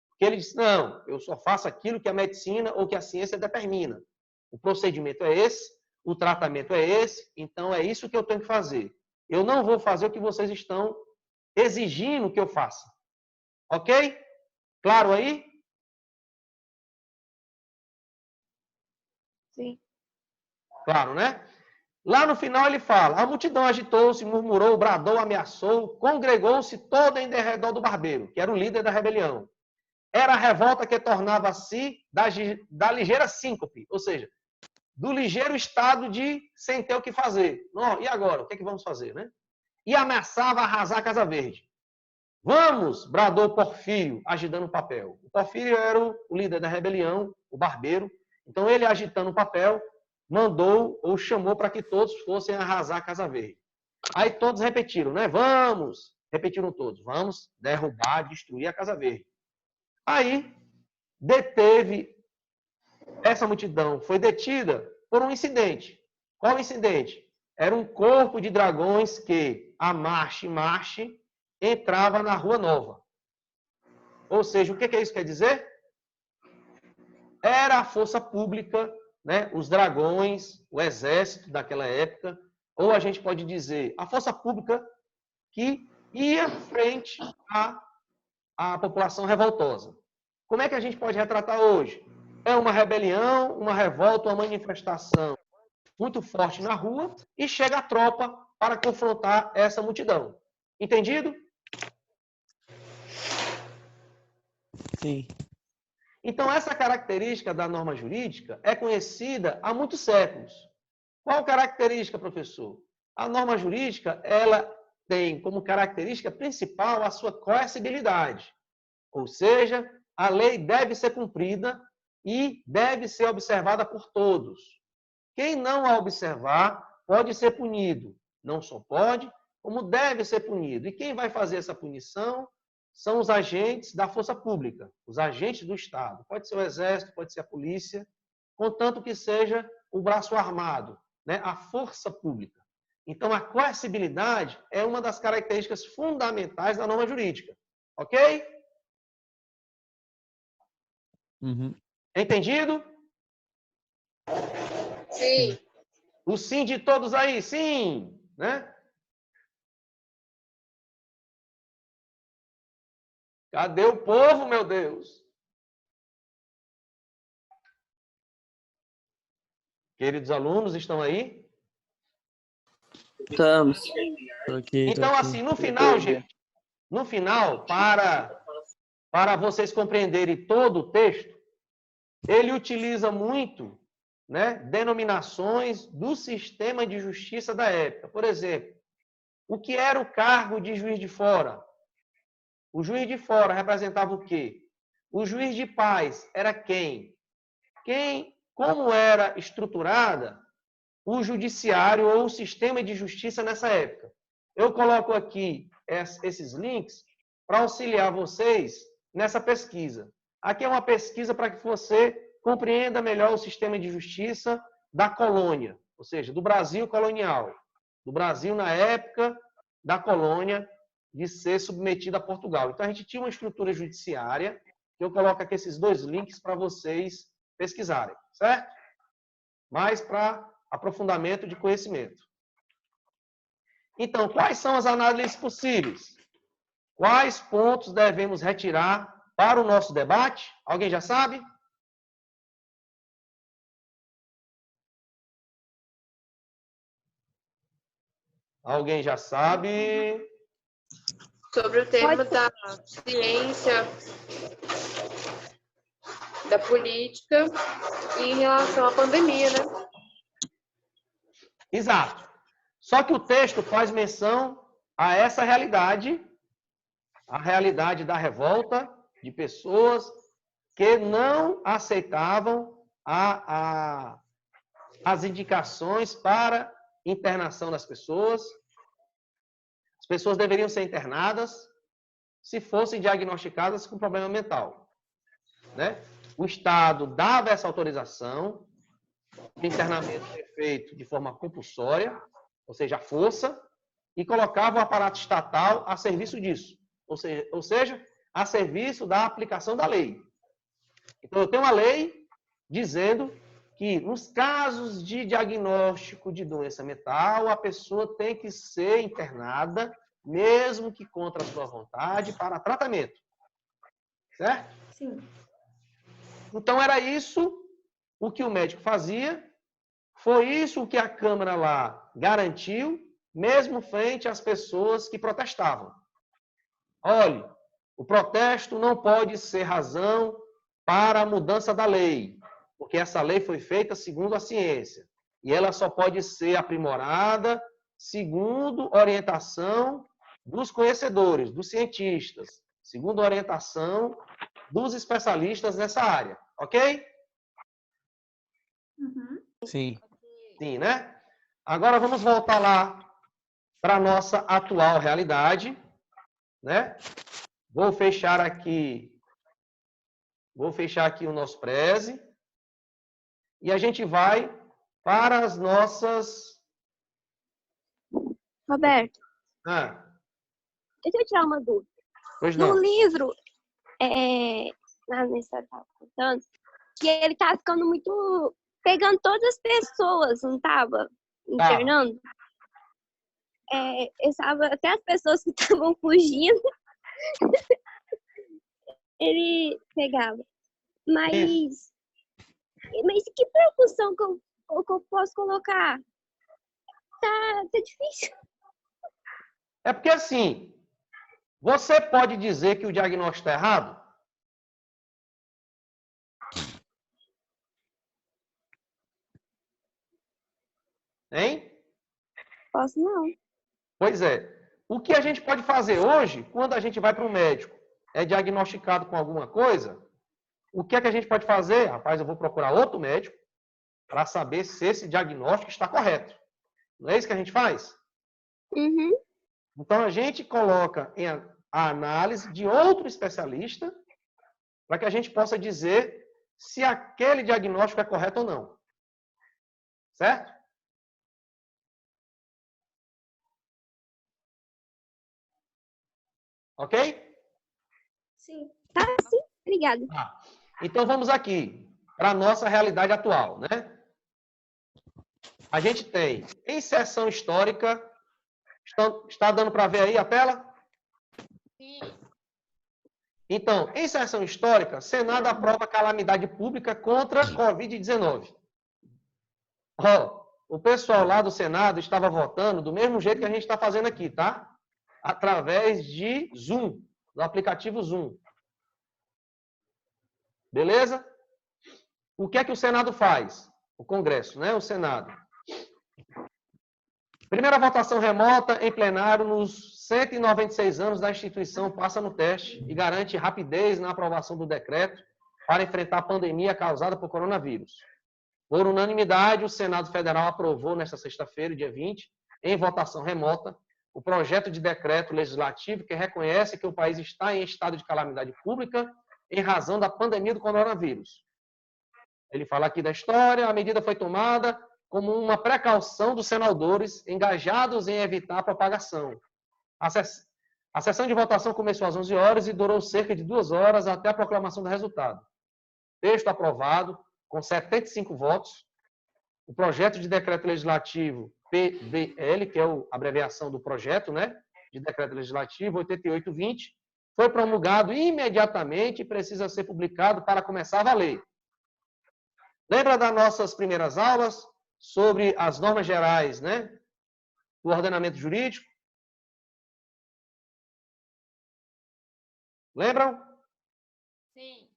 Porque ele disse, não, eu só faço aquilo que a medicina ou que a ciência determina. O procedimento é esse, o tratamento é esse, então é isso que eu tenho que fazer. Eu não vou fazer o que vocês estão exigindo que eu faça. Ok? Claro aí? Sim. Claro, né? Lá no final ele fala, a multidão agitou-se, murmurou, bradou, ameaçou, congregou-se toda em derredor do barbeiro, que era o líder da rebelião. Era a revolta que tornava-se da ligeira síncope, ou seja, do ligeiro estado de sem ter o que fazer. Não, e agora? O que é que vamos fazer, né? E ameaçava arrasar a Casa Verde. Vamos, bradou Porfírio, agitando o papel. O Porfírio era o líder da rebelião, o barbeiro. Então, ele agitando o papel, mandou ou chamou para que todos fossem arrasar a Casa Verde. Aí todos repetiram, né? Vamos, repetiram todos, vamos derrubar, destruir a Casa Verde. Aí, deteve, essa multidão foi detida por um incidente. Qual incidente? Era um corpo de dragões que, a marche, entrava na Rua Nova. Ou seja, o que isso quer dizer? Era a força pública, né? Os dragões, o exército daquela época, ou a gente pode dizer, a força pública que ia frente à população revoltosa. Como é que a gente pode retratar hoje? É uma rebelião, uma revolta, uma manifestação muito forte na rua e chega a tropa para confrontar essa multidão. Entendido? Sim. Então, essa característica da norma jurídica é conhecida há muitos séculos. Qual característica, professor? A norma jurídica, ela tem como característica principal a sua coercibilidade. Ou seja, a lei deve ser cumprida e deve ser observada por todos. Quem não a observar pode ser punido. Não só pode, como deve ser punido. E quem vai fazer essa punição são os agentes da força pública, os agentes do Estado. Pode ser o Exército, pode ser a polícia, contanto que seja o braço armado, né? A força pública. Então, a coercibilidade é uma das características fundamentais da norma jurídica. Ok? Uhum. Entendido? Sim. O sim de todos aí, sim, né? Cadê o povo, meu Deus? Queridos alunos, estão aí? Estamos. Tô aqui, tô Então, aqui. assim, no final, gente, no final, para vocês compreenderem todo o texto, ele utiliza muito, né, denominações do sistema de justiça da época. Por exemplo, o que era o cargo de juiz de fora? O juiz de fora representava o quê? O juiz de paz era quem? Como era estruturada o judiciário ou o sistema de justiça nessa época? Eu coloco aqui esses links para auxiliar vocês nessa pesquisa. Aqui é uma pesquisa para que você compreenda melhor o sistema de justiça da colônia, ou seja, do Brasil colonial, do Brasil na época da colônia de ser submetida a Portugal. Então, a gente tinha uma estrutura judiciária, que eu coloco aqui esses dois links para vocês pesquisarem, certo? Mais para aprofundamento de conhecimento. Então, quais são as análises possíveis? Quais pontos devemos retirar para o nosso debate? Alguém já sabe? Alguém já sabe? Sobre o tema da ciência, da política e em relação à pandemia, né? Exato. Só que o texto faz menção a essa realidade, a realidade da revolta de pessoas que não aceitavam as indicações para internação das pessoas. As pessoas deveriam ser internadas se fossem diagnosticadas com problema mental, né? O Estado dava essa autorização, o internamento foi feito de forma compulsória, ou seja, à força, e colocava o aparato estatal a serviço disso, ou seja, a serviço da aplicação da lei. Então, eu tenho uma lei dizendo que, nos casos de diagnóstico de doença mental, a pessoa tem que ser internada, mesmo que contra a sua vontade, para tratamento. Certo? Sim. Então, era isso o que o médico fazia, foi isso o que a Câmara lá garantiu, mesmo frente às pessoas que protestavam. Olhe, o protesto não pode ser razão para a mudança da lei, porque essa lei foi feita segundo a ciência, e ela só pode ser aprimorada segundo orientação dos conhecedores, dos cientistas, segundo orientação dos especialistas nessa área, ok? Uhum. Sim. Sim, né? Agora vamos voltar lá para a nossa atual realidade, né? Vou fechar aqui o nosso Prezi e a gente vai para as nossas... Roberto, Ah, deixa eu tirar uma dúvida. pois No não. livro, na história estava contando, que ele tá ficando muito... pegando todas as pessoas, não tava? Internando. Eu estava até as pessoas que estavam fugindo, ele pegava. Mas que profissão que eu posso colocar? Tá difícil. É porque, assim, você pode dizer que o diagnóstico está errado? Hein? Posso não. Pois é. O que a gente pode fazer hoje, quando a gente vai para o médico, é diagnosticado com alguma coisa, o que é que a gente pode fazer? Rapaz, eu vou procurar outro médico para saber se esse diagnóstico está correto. Não é isso que a gente faz? Uhum. Então, a gente coloca a análise de outro especialista para que a gente possa dizer se aquele diagnóstico é correto ou não. Certo? Ok? Sim. Tá, sim. Obrigada. Então, vamos aqui para a nossa realidade atual, né? A gente tem, em seção histórica, está dando para ver aí a tela? Sim. Então, em seção histórica, Senado aprova calamidade pública contra a Covid-19. Ó, o pessoal lá do Senado estava votando do mesmo jeito que a gente está fazendo aqui, tá? Através de Zoom, do aplicativo Zoom. Beleza? O que é que o Senado faz? O Congresso, né? O Senado. Primeira votação remota em plenário nos 196 anos da instituição passa no teste e garante rapidez na aprovação do decreto para enfrentar a pandemia causada por coronavírus. Por unanimidade, o Senado Federal aprovou nesta sexta-feira, dia 20, em votação remota, o projeto de decreto legislativo que reconhece que o país está em estado de calamidade pública em razão da pandemia do coronavírus. Ele fala aqui da história, a medida foi tomada como uma precaução dos senadores engajados em evitar a propagação. A sessão de votação começou às 11 horas e durou cerca de 2 horas até a proclamação do resultado. Texto aprovado com 75 votos. O projeto de decreto legislativo PDL, que é a abreviação do projeto, né, de decreto legislativo 8820, foi promulgado imediatamente e precisa ser publicado para começar a valer. Lembra das nossas primeiras aulas sobre as normas gerais, né, do ordenamento jurídico? Lembram? Sim.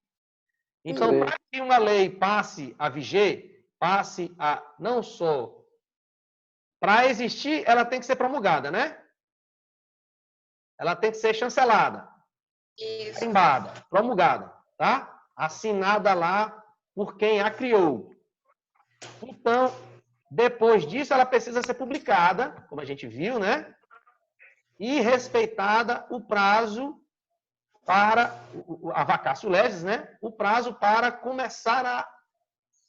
Então, para que uma lei passe a viger, passe a não só... Para existir, ela tem que ser promulgada, né? Ela tem que ser chancelada. Carimbada, promulgada, tá? Assinada lá por quem a criou. Então, depois disso, ela precisa ser publicada, como a gente viu, né? E respeitada o prazo para a vacatio legis, né? O prazo para começar a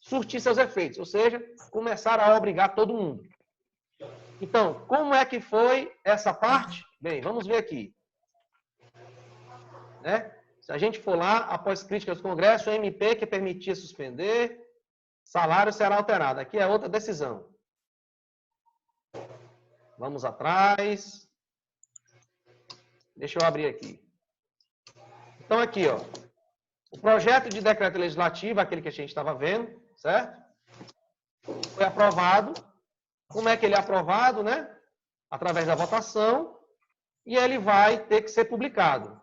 surtir seus efeitos, ou seja, começar a obrigar todo mundo. Então, como é que foi essa parte? Bem, vamos ver aqui. Né? Se a gente for lá, após críticas do Congresso, o MP que permitia suspender, salário será alterado. Aqui é outra decisão. Vamos atrás. Deixa eu abrir aqui. Então, aqui, ó. O projeto de decreto legislativo, aquele que a gente estava vendo, certo? Foi aprovado. Como é que ele é aprovado, né? Através da votação. E ele vai ter que ser publicado.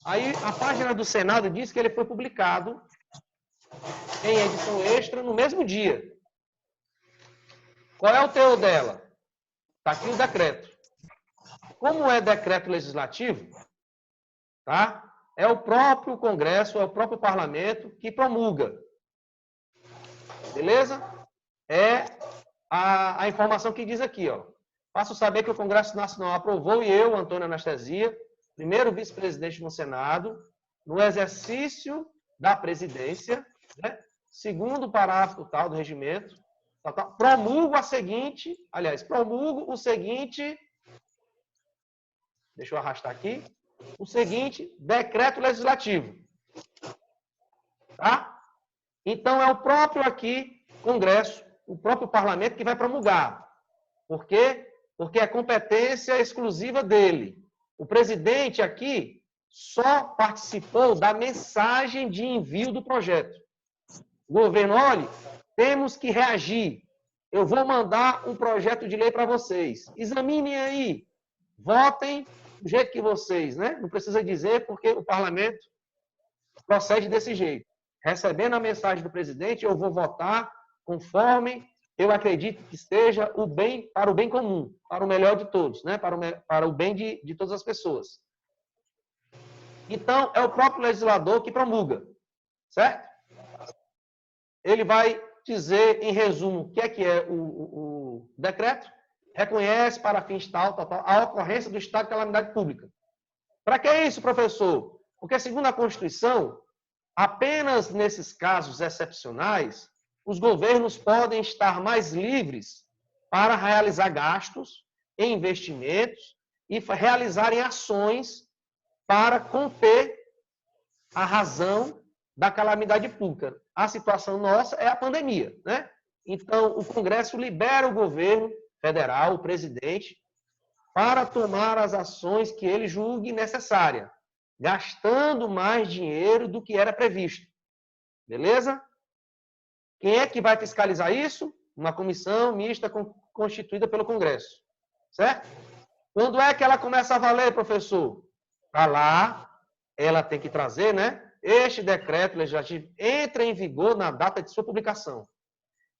Aí, a página do Senado diz que ele foi publicado em edição extra no mesmo dia. Qual é o teor dela? Está aqui o decreto. Como é decreto legislativo, tá? É o próprio Congresso, é o próprio Parlamento que promulga. Beleza? É a informação que diz aqui, ó. Faço saber que o Congresso Nacional aprovou e eu, Antônio Anastasia, primeiro vice-presidente no Senado, no exercício da presidência, né, segundo o parágrafo tal do regimento, promulgo a seguinte, aliás, promulgo o seguinte, deixa eu arrastar aqui, o seguinte decreto legislativo. Tá? Então, é o próprio aqui, Congresso, o próprio Parlamento que vai promulgar. Por quê? Porque é competência exclusiva dele. O presidente aqui só participou da mensagem de envio do projeto. O governo, olha, temos que reagir. Eu vou mandar um projeto de lei para vocês. Examinem aí. Votem do jeito que vocês, né? Não precisa dizer porque o parlamento procede desse jeito. Recebendo a mensagem do presidente, eu vou votar conforme eu acredito que esteja o bem para o bem comum, para o melhor de todos, né? Para o bem de todas as pessoas. Então, é o próprio legislador que promulga, certo? Ele vai dizer, em resumo, o que é o decreto, reconhece para fins tal, a ocorrência do estado de calamidade pública. Para que isso, professor? Porque, segundo a Constituição, apenas nesses casos excepcionais, os governos podem estar mais livres para realizar gastos em investimentos e realizarem ações para conter a razão da calamidade pública. A situação nossa é a pandemia, né? Então, o Congresso libera o governo federal, o presidente, para tomar as ações que ele julgue necessária, gastando mais dinheiro do que era previsto. Beleza? Quem é que vai fiscalizar isso? uma comissão mista constituída pelo Congresso, certo? Quando é que ela começa a valer, professor? Para lá, ela tem que trazer, né? Este decreto legislativo entra em vigor na data de sua publicação.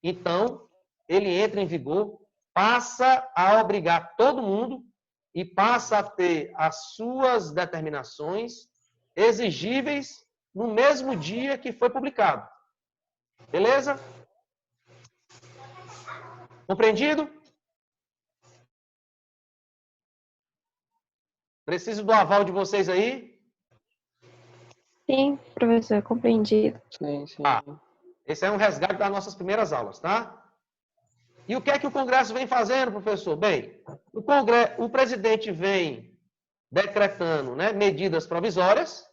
Então, ele entra em vigor, passa a obrigar todo mundo e passa a ter as suas determinações exigíveis no mesmo dia que foi publicado. Beleza? Compreendido? Preciso do aval de vocês aí? Sim, professor, compreendido. Sim, sim. Esse é um resgate das nossas primeiras aulas, tá? E o que é que o Congresso vem fazendo, professor? Bem, o presidente vem decretando, né, medidas provisórias,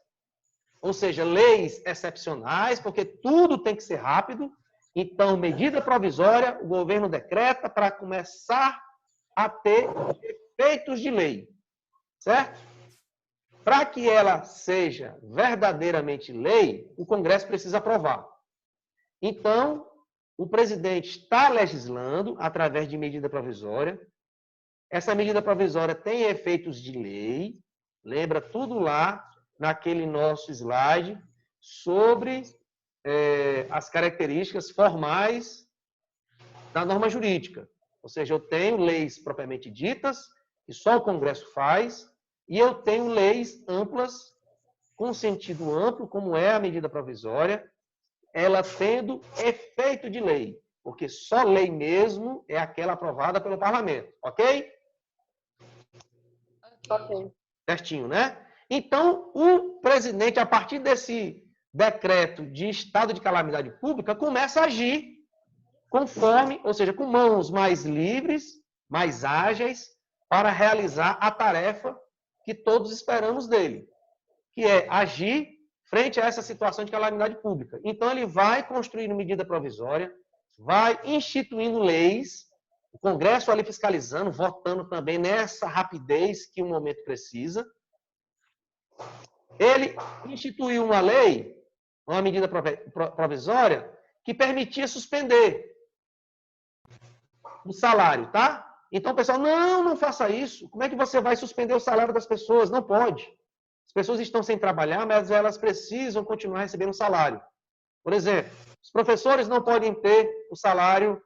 ou seja, leis excepcionais, porque tudo tem que ser rápido. Então, medida provisória, o governo decreta para começar a ter efeitos de lei, certo? Para que ela seja verdadeiramente lei, o Congresso precisa aprovar. Então, o presidente está legislando através de medida provisória. Essa medida provisória tem efeitos de lei. Lembra tudo lá naquele nosso slide sobre as características formais da norma jurídica. Ou seja, eu tenho leis propriamente ditas, que só o Congresso faz, e eu tenho leis amplas, com sentido amplo, como é a medida provisória, ela tendo efeito de lei, porque só lei mesmo é aquela aprovada pelo parlamento, ok? Ok. Certinho, né? Então, o presidente, a partir desse decreto de estado de calamidade pública, começa a agir conforme, ou seja, com mãos mais livres, mais ágeis, para realizar a tarefa que todos esperamos dele, que é agir frente a essa situação de calamidade pública. Então, ele vai construindo medida provisória, vai instituindo leis, o Congresso ali fiscalizando, votando também nessa rapidez que o momento precisa. Ele instituiu uma lei, uma medida provisória, que permitia suspender o salário, tá? Então, o pessoal, não faça isso. Como é que você vai suspender o salário das pessoas? Não pode. As pessoas estão sem trabalhar, mas elas precisam continuar recebendo salário. Por exemplo, os professores não podem ter o salário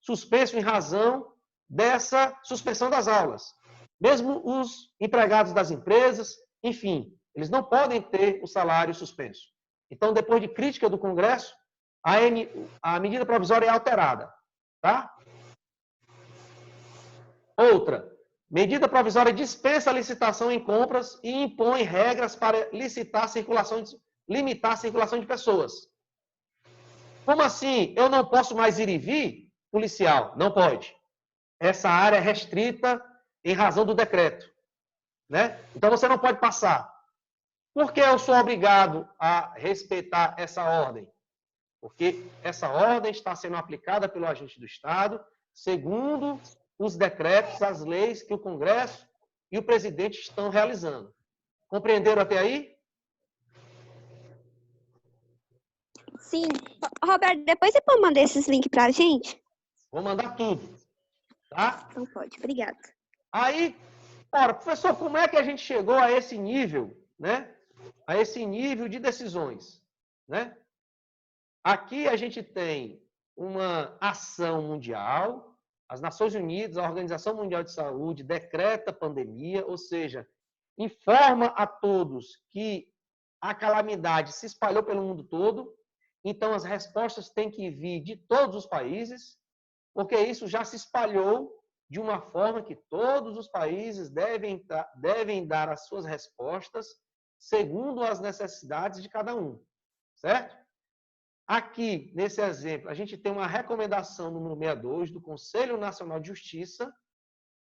suspenso em razão dessa suspensão das aulas. Mesmo os empregados das empresas, enfim, eles não podem ter o salário suspenso. Então, depois de crítica do Congresso, a medida provisória é alterada. Tá? Outra, medida provisória dispensa a licitação em compras e impõe regras para limitar a circulação de pessoas. Como assim? Eu não posso mais ir e vir? Policial, não pode. Essa área é restrita em razão do decreto, né? Então você não pode passar. Por que eu sou obrigado a respeitar essa ordem? Porque essa ordem está sendo aplicada pelo agente do Estado, segundo os decretos, as leis que o Congresso e o presidente estão realizando. Compreenderam até aí? Sim. Roberto, depois você pode mandar esses links pra gente? Vou mandar tudo. Tá? Então pode, obrigada. Aí, ora, professor, como é que a gente chegou a esse nível, né? A esse nível de decisões, né? Aqui a gente tem uma ação mundial, as Nações Unidas, a Organização Mundial de Saúde, decreta pandemia, ou seja, informa a todos que a calamidade se espalhou pelo mundo todo, então as respostas têm que vir de todos os países, porque isso já se espalhou de uma forma que todos os países devem dar as suas respostas segundo as necessidades de cada um, certo? Aqui, nesse exemplo, a gente tem uma recomendação número 62 do Conselho Nacional de Justiça,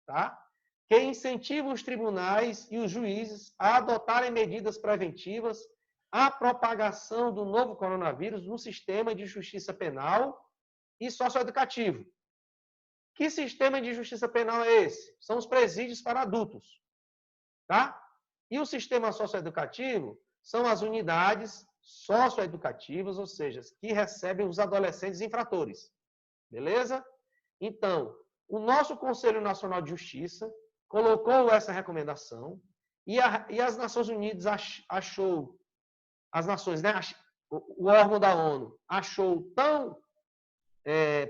tá? Que incentiva os tribunais e os juízes a adotarem medidas preventivas à propagação do novo coronavírus no sistema de justiça penal e socioeducativo. Que sistema de justiça penal é esse? São os presídios para adultos, tá? E o sistema socioeducativo são as unidades socioeducativas, ou seja, que recebem os adolescentes infratores. Beleza? Então, o nosso Conselho Nacional de Justiça colocou essa recomendação e as Nações Unidas achou, as nações, né, o órgão da ONU achou tão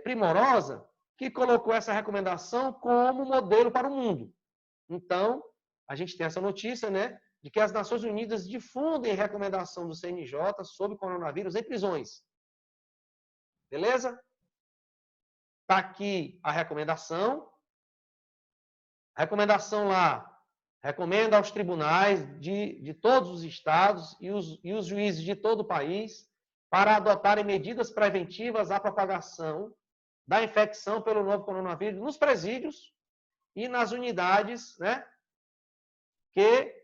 primorosa que colocou essa recomendação como modelo para o mundo. Então, a gente tem essa notícia, né, de que as Nações Unidas difundem recomendação do CNJ sobre coronavírus em prisões. Beleza? Está aqui a recomendação. A recomendação lá recomenda aos tribunais de todos os estados e os juízes de todo o país para adotarem medidas preventivas à propagação da infecção pelo novo coronavírus nos presídios e nas unidades, né, que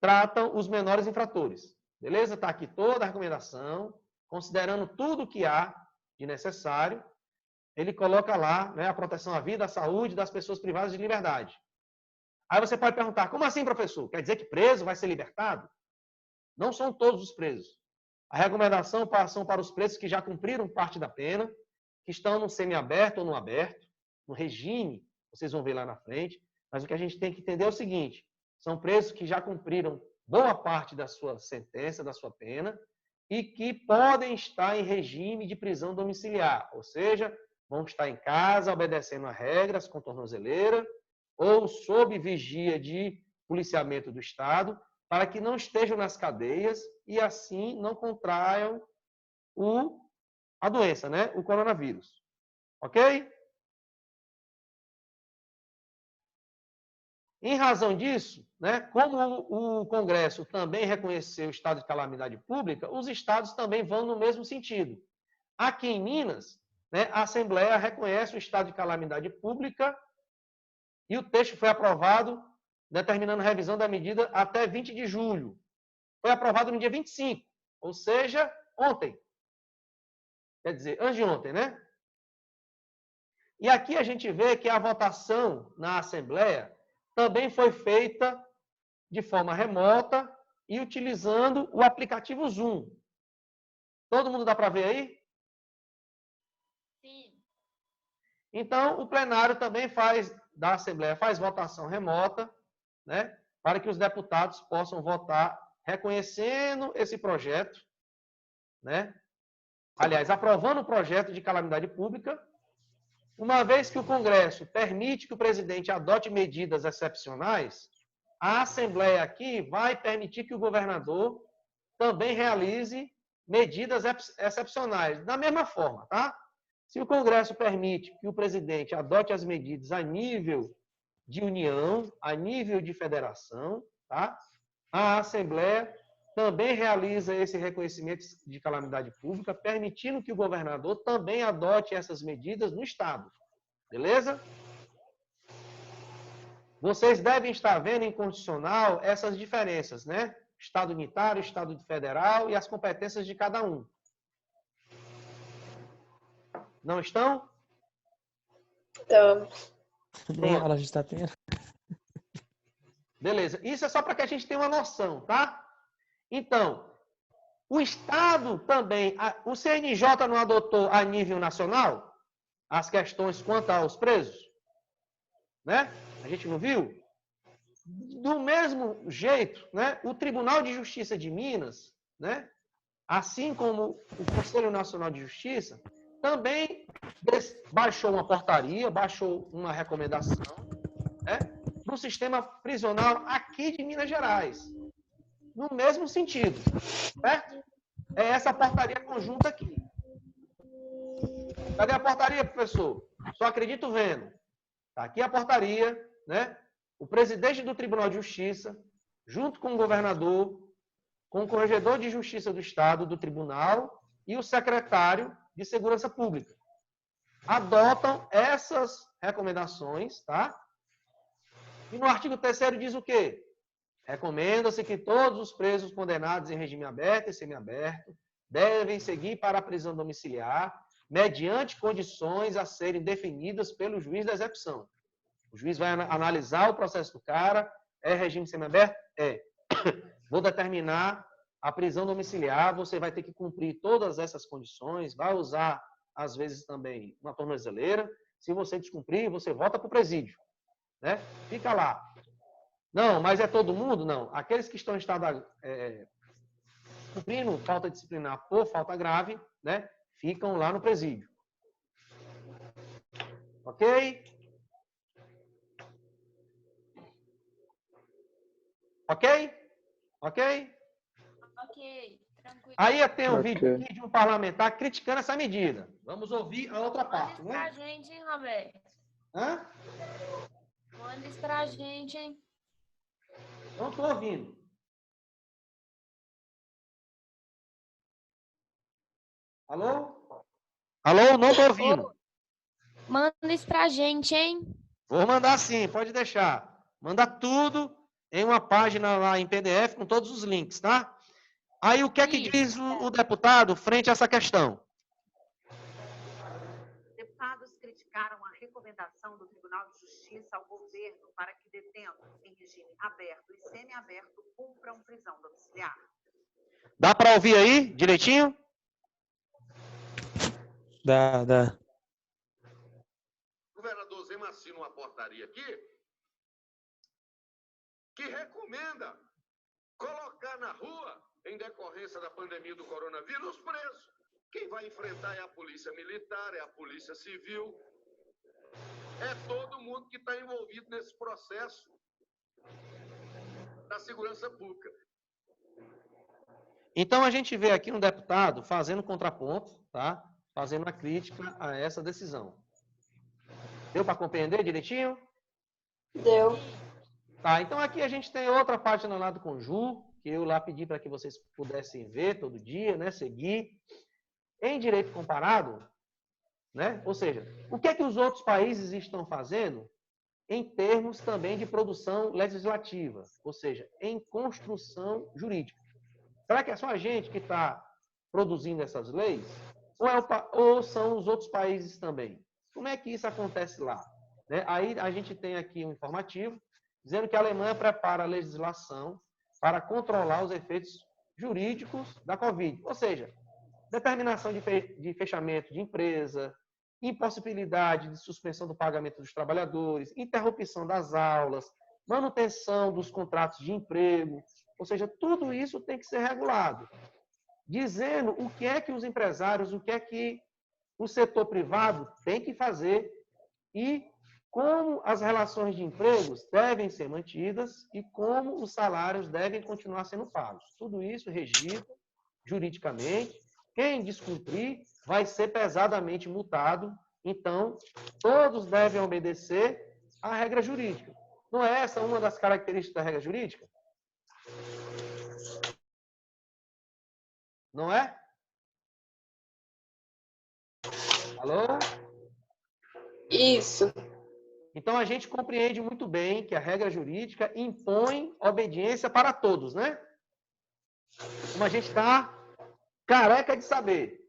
tratam os menores infratores. Beleza? Está aqui toda a recomendação, considerando tudo que há de necessário. Ele coloca lá, né, a proteção à vida, à saúde das pessoas privadas de liberdade. Aí você pode perguntar, como assim, professor? Quer dizer que preso vai ser libertado? Não são todos os presos. A recomendação são para os presos que já cumpriram parte da pena, que estão no semiaberto ou no aberto, no regime, vocês vão ver lá na frente. Mas o que a gente tem que entender é o seguinte, são presos que já cumpriram boa parte da sua sentença, da sua pena, e que podem estar em regime de prisão domiciliar, ou seja, vão estar em casa, obedecendo a regras com tornozeleira, ou sob vigia de policiamento do Estado, para que não estejam nas cadeias e assim não contraiam a doença, né? O coronavírus. Ok? Em razão disso, né, como o Congresso também reconheceu o estado de calamidade pública, os estados também vão no mesmo sentido. Aqui em Minas, né, a Assembleia reconhece o estado de calamidade pública e o texto foi aprovado, determinando a revisão da medida até 20 de julho. Foi aprovado no dia 25, ou seja, ontem. Quer dizer, antes de ontem, né? E aqui a gente vê que a votação na Assembleia também foi feita de forma remota e utilizando o aplicativo Zoom. Todo mundo dá para ver aí? Sim. Então, o plenário também da Assembleia faz votação remota, né, para que os deputados possam votar reconhecendo esse projeto, né? Aliás, aprovando o projeto de calamidade pública, uma vez que o Congresso permite que o presidente adote medidas excepcionais, a Assembleia aqui vai permitir que o governador também realize medidas excepcionais, da mesma forma, tá? Se o Congresso permite que o presidente adote as medidas a nível de União, a nível de federação, tá? A Assembleia também realiza esse reconhecimento de calamidade pública, permitindo que o governador também adote essas medidas no Estado. Beleza? Vocês devem estar vendo em constitucional essas diferenças, né? Estado unitário, Estado federal e as competências de cada um. Não estão? Estamos. Nem aula a gente está tendo. Beleza. Isso é só para que a gente tenha uma noção, tá? Então, o Estado também, o CNJ não adotou a nível nacional as questões quanto aos presos? Né? A gente não viu? Do mesmo jeito, né, o Tribunal de Justiça de Minas, né, assim como o Conselho Nacional de Justiça, também baixou uma portaria, baixou uma recomendação, né, para o sistema prisional aqui de Minas Gerais. No mesmo sentido, certo? É essa portaria conjunta aqui. Cadê a portaria, professor? Só acredito vendo. Está aqui a portaria, né? O presidente do Tribunal de Justiça, junto com o governador, com o corregedor de Justiça do Estado, do Tribunal, e o secretário de Segurança Pública, adotam essas recomendações, tá? E no artigo 3º diz o quê? Recomenda-se que todos os presos condenados em regime aberto e semiaberto devem seguir para a prisão domiciliar, mediante condições a serem definidas pelo juiz da execução. O juiz vai analisar o processo do cara, é regime semiaberto? É. Vou determinar a prisão domiciliar, você vai ter que cumprir todas essas condições, vai usar às vezes também uma tornozeleira. Se você descumprir, você volta para o presídio, né? Fica lá. Não, mas é todo mundo? Não. Aqueles que estão em estado cumprindo falta disciplinar por falta grave, né? Ficam lá no presídio. Ok? Ok? Ok? Ok, tranquilo. Aí tem um Ok. vídeo aqui de um parlamentar criticando essa medida. Vamos ouvir a outra Manda parte, isso pra né? gente, hein, Roberto? Hã? Manda isso pra gente, hein? Não estou ouvindo. Alô? Alô? Não estou ouvindo. Manda isso pra gente, hein? Vou mandar sim, pode deixar. Manda tudo em uma página lá em PDF com todos os links, tá? Aí o que é que Isso. diz o deputado frente a essa questão? Deputados criticaram a recomendação do Tribunal de Justiça ao governo para que detentos em regime aberto e semiaberto cumpram prisão domiciliar. Dá para ouvir aí direitinho? Dá. O governador Zema assina uma portaria aqui que recomenda colocar na rua, em decorrência da pandemia do coronavírus, os presos. Quem vai enfrentar é a polícia militar, é a polícia civil, é todo mundo que está envolvido nesse processo da segurança pública. Então a gente vê aqui um deputado fazendo contraponto, tá? Fazendo uma crítica a essa decisão. Deu para compreender direitinho? Deu. Tá, então aqui a gente tem outra página lá do Conjur, que eu lá pedi para que vocês pudessem ver todo dia, né? Seguir. Em direito comparado, né? Ou seja, o que é que os outros países estão fazendo em termos também de produção legislativa, ou seja, em construção jurídica. Será que é só a gente que está produzindo essas leis? Ou são os outros países também? Como é que isso acontece lá? Né? Aí a gente tem aqui um informativo dizendo que a Alemanha prepara a legislação para controlar os efeitos jurídicos da Covid. Ou seja, determinação de fechamento de empresa, impossibilidade de suspensão do pagamento dos trabalhadores, interrupção das aulas, manutenção dos contratos de emprego. Ou seja, tudo isso tem que ser regulado. Dizendo o que é que os empresários, o que é que o setor privado tem que fazer e como as relações de empregos devem ser mantidas e como os salários devem continuar sendo pagos. Tudo isso regido juridicamente. Quem descumprir vai ser pesadamente multado. Então, todos devem obedecer à regra jurídica. Não é essa uma das características da regra jurídica? Não é? Alô? Isso. Então, a gente compreende muito bem que a regra jurídica impõe obediência para todos, né? Como a gente está careca de saber,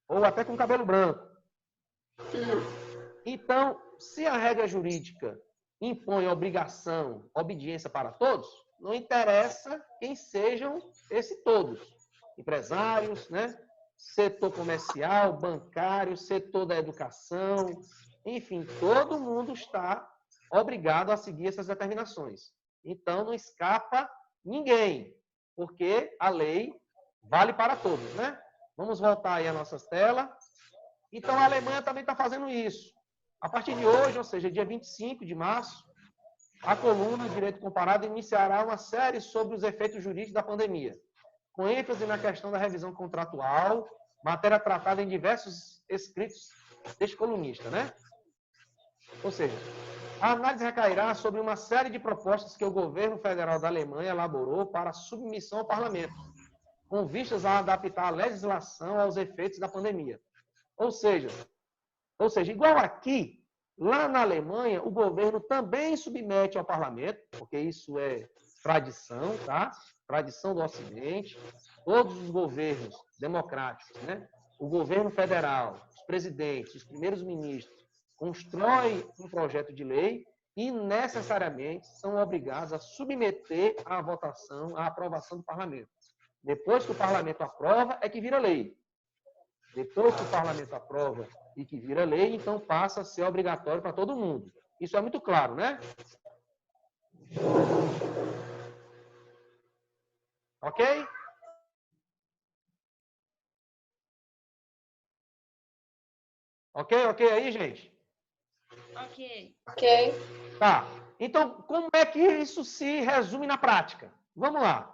ou até com cabelo branco. Então, se a regra jurídica impõe obrigação, obediência para todos, não interessa quem sejam esses todos. Empresários, né? Setor comercial, bancário, setor da educação, enfim, todo mundo está obrigado a seguir essas determinações. Então, não escapa ninguém, porque a lei vale para todos, né? Vamos voltar aí às nossas telas. Então, a Alemanha também está fazendo isso. A partir de hoje, ou seja, dia 25 de março, a coluna Direito Comparado iniciará uma série sobre os efeitos jurídicos da pandemia, com ênfase na questão da revisão contratual, matéria tratada em diversos escritos deste colunista, né? Ou seja, a análise recairá sobre uma série de propostas que o governo federal da Alemanha elaborou para submissão ao parlamento, com vistas a adaptar a legislação aos efeitos da pandemia. Ou seja, igual aqui, lá na Alemanha, o governo também submete ao parlamento, porque isso é tradição, tá? Tradição do Ocidente. Todos os governos democráticos, né? O governo federal, os presidentes, os primeiros ministros, constroem um projeto de lei e necessariamente são obrigados a submeter à votação, à aprovação do parlamento. Depois que o parlamento aprova, é que vira lei. Depois que o parlamento aprova e que vira lei, então passa a ser obrigatório para todo mundo. Isso é muito claro, né? Ok? Ok aí, gente? Ok. Ok. Tá. Então, como é que isso se resume na prática? Vamos lá.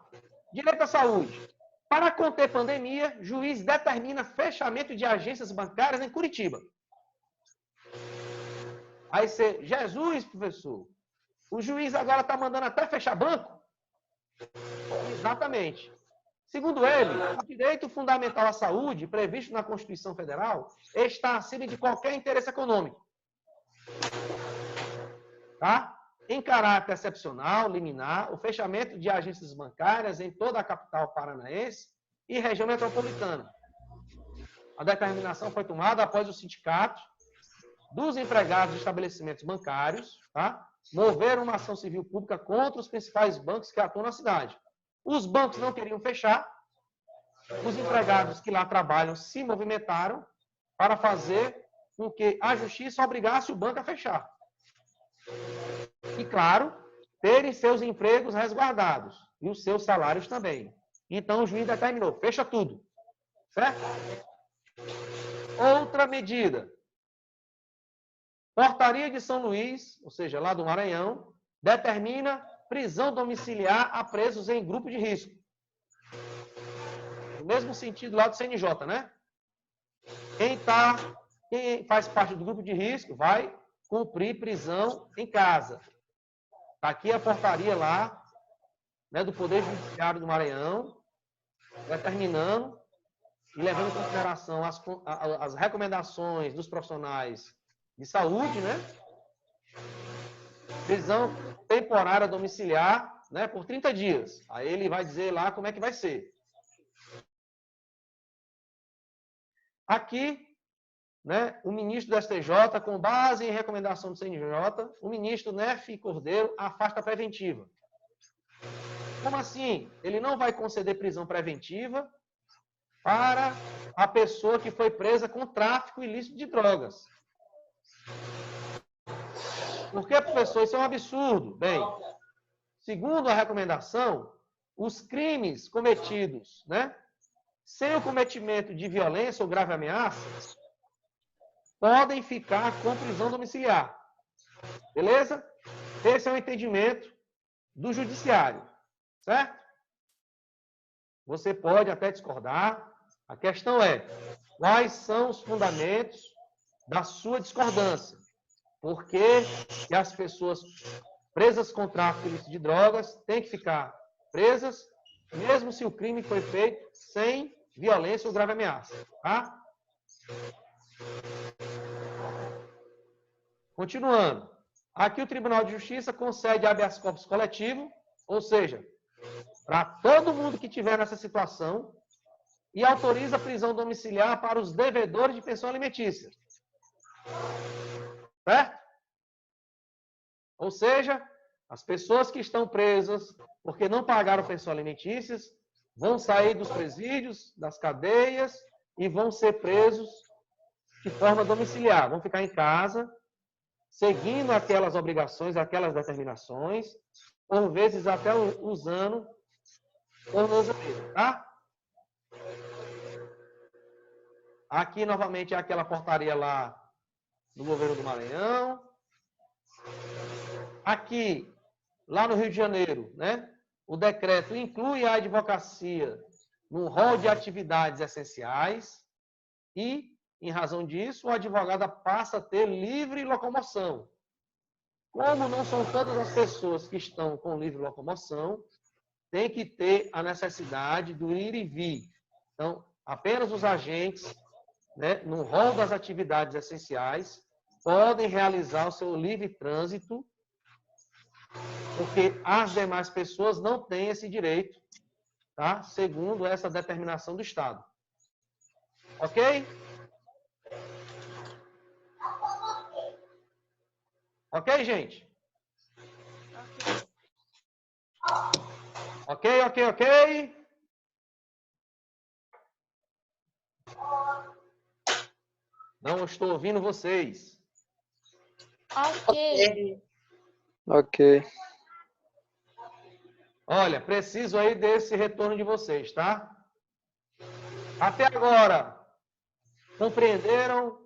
Direito à saúde. Para conter pandemia, juiz determina fechamento de agências bancárias em Curitiba. Aí você, Jesus, professor, o juiz agora está mandando até fechar banco? Exatamente. Segundo ele, o direito fundamental à saúde, previsto na Constituição Federal, está acima de qualquer interesse econômico. Tá? Em caráter excepcional, liminar, o fechamento de agências bancárias em toda a capital paranaense e região metropolitana. A determinação foi tomada após o sindicato dos empregados de estabelecimentos bancários, tá? Mover uma ação civil pública contra os principais bancos que atuam na cidade. Os bancos não queriam fechar, os empregados que lá trabalham se movimentaram para fazer com que a justiça obrigasse o banco a fechar. E, claro, terem seus empregos resguardados e os seus salários também. Então, o juiz determinou, fecha tudo. Certo? Outra medida. Portaria de São Luís, ou seja, lá do Maranhão, determina prisão domiciliar a presos em grupo de risco. No mesmo sentido lá do CNJ, né? Quem faz parte do grupo de risco vai cumprir prisão em casa. Está aqui a portaria lá, né, do Poder Judiciário do Maranhão, determinando e levando em consideração as recomendações dos profissionais de saúde, né? Prisão temporária domiciliar, né, por 30 dias. Aí ele vai dizer lá como é que vai ser. Aqui, né, o ministro do STJ, com base em recomendação do CNJ, o ministro Nefe Cordeiro afasta a preventiva. Como assim? Ele não vai conceder prisão preventiva para a pessoa que foi presa com tráfico ilícito de drogas. Por que, professor? Isso é um absurdo. Bem, segundo a recomendação, os crimes cometidos, né, sem o cometimento de violência ou grave ameaça, podem ficar com prisão domiciliar. Beleza? Esse é o entendimento do judiciário. Certo? Você pode até discordar. A questão é, quais são os fundamentos da sua discordância? Por que as pessoas presas com tráfico ilícito de drogas têm que ficar presas, mesmo se o crime foi feito sem violência ou grave ameaça? Tá? Continuando. Aqui o Tribunal de Justiça concede habeas corpus coletivo, ou seja, para todo mundo que estiver nessa situação, e autoriza a prisão domiciliar para os devedores de pensão alimentícia. Certo? Ou seja, as pessoas que estão presas porque não pagaram pensão alimentícias vão sair dos presídios, das cadeias e vão ser presos de forma domiciliar. Vão ficar em casa, seguindo aquelas obrigações, aquelas determinações, por vezes até usando tornozeleira, tá? Aqui, novamente, é aquela portaria lá do governo do Maranhão. Aqui, lá no Rio de Janeiro, né? O decreto inclui a advocacia no rol de atividades essenciais e, em razão disso, o advogado passa a ter livre locomoção. Como não são todas as pessoas que estão com livre locomoção, tem que ter a necessidade do ir e vir. Então, apenas os agentes, né, no rol das atividades essenciais, podem realizar o seu livre trânsito, porque as demais pessoas não têm esse direito, tá? Segundo essa determinação do Estado. Ok? Ok, gente? Ok? Não estou ouvindo vocês. Ok. Ok. Olha, preciso aí desse retorno de vocês, tá? Até agora, compreenderam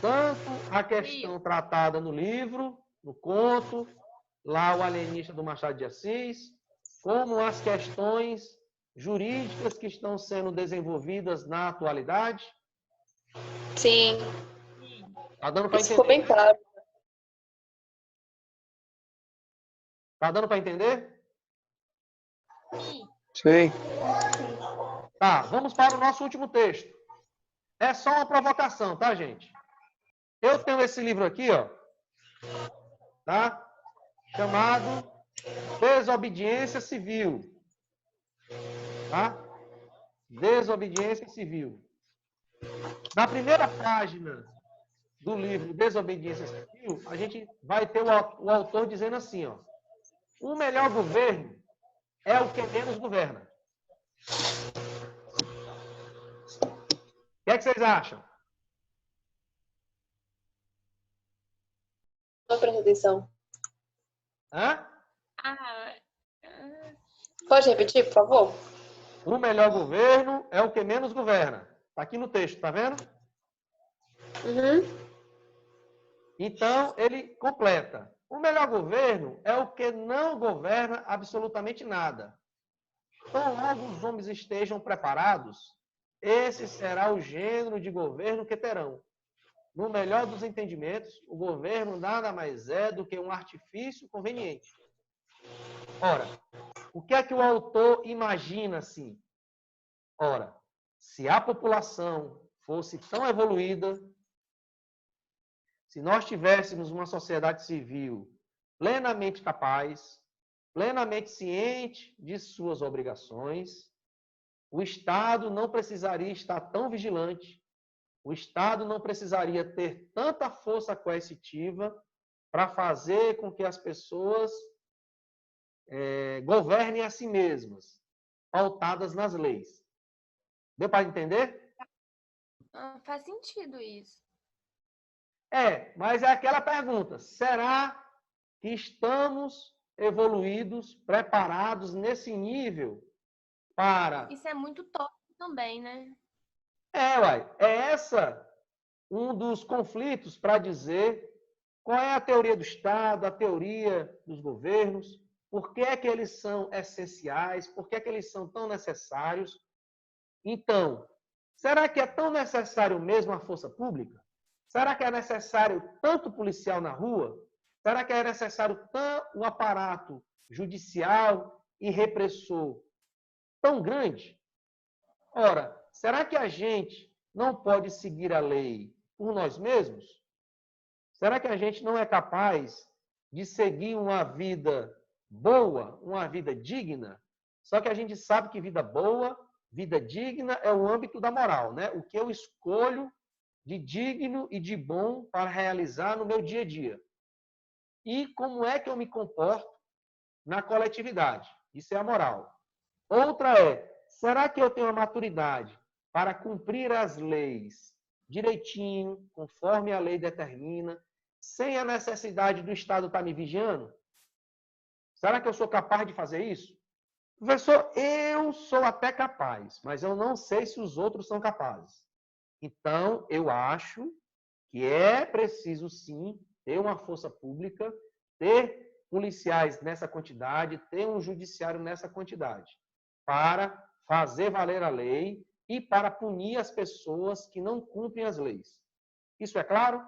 tanto a questão tratada no livro, no conto, lá o alienista do Machado de Assis, como as questões jurídicas que estão sendo desenvolvidas na atualidade? Sim, Tá dando para isso ficou entender? bem claro. Tá dando para entender? Sim. Tá, vamos para o nosso último texto. É só uma provocação, tá, gente? Eu tenho esse livro aqui, ó, tá? Chamado Desobediência Civil. Tá? Desobediência Civil. Na primeira página do livro Desobediência Civil, a gente vai ter o autor dizendo assim, ó: o melhor governo é o que menos governa. O que é que vocês acham? Não presta atenção. Hã? Pode repetir, por favor? O melhor governo é o que menos governa. Está aqui no texto, tá vendo? Uhum. Então, ele completa. O melhor governo é o que não governa absolutamente nada. Tão logo os homens estejam preparados, esse será o gênero de governo que terão. No melhor dos entendimentos, o governo nada mais é do que um artifício conveniente. Ora, o que é que o autor imagina assim? Ora, se a população fosse tão evoluída, se nós tivéssemos uma sociedade civil plenamente capaz, plenamente ciente de suas obrigações, o Estado não precisaria estar tão vigilante, o Estado não precisaria ter tanta força coercitiva para fazer com que as pessoas governem a si mesmas, pautadas nas leis. Deu para entender? Faz sentido isso. Mas é aquela pergunta: será que estamos evoluídos, preparados nesse nível para... Isso é muito top também, né? essa um dos conflitos para dizer qual é a teoria do Estado, a teoria dos governos, por que é que eles são essenciais, por que é que eles são tão necessários. Então, será que é tão necessário mesmo a força pública? Será que é necessário tanto policial na rua? Será que é necessário um aparato judicial e repressor tão grande? Ora, será que a gente não pode seguir a lei por nós mesmos? Será que a gente não é capaz de seguir uma vida boa, uma vida digna? Só que a gente sabe que vida boa, vida digna é o âmbito da moral, né? O que eu escolho de digno e de bom para realizar no meu dia a dia. E como é que eu me comporto na coletividade? Isso é a moral. Outra será que eu tenho a maturidade para cumprir as leis direitinho, conforme a lei determina, sem a necessidade do Estado estar me vigiando? Será que eu sou capaz de fazer isso? Professor, eu sou até capaz, mas eu não sei se os outros são capazes. Então, eu acho que é preciso, sim, ter uma força pública, ter policiais nessa quantidade, ter um judiciário nessa quantidade, para fazer valer a lei e para punir as pessoas que não cumprem as leis. Isso é claro?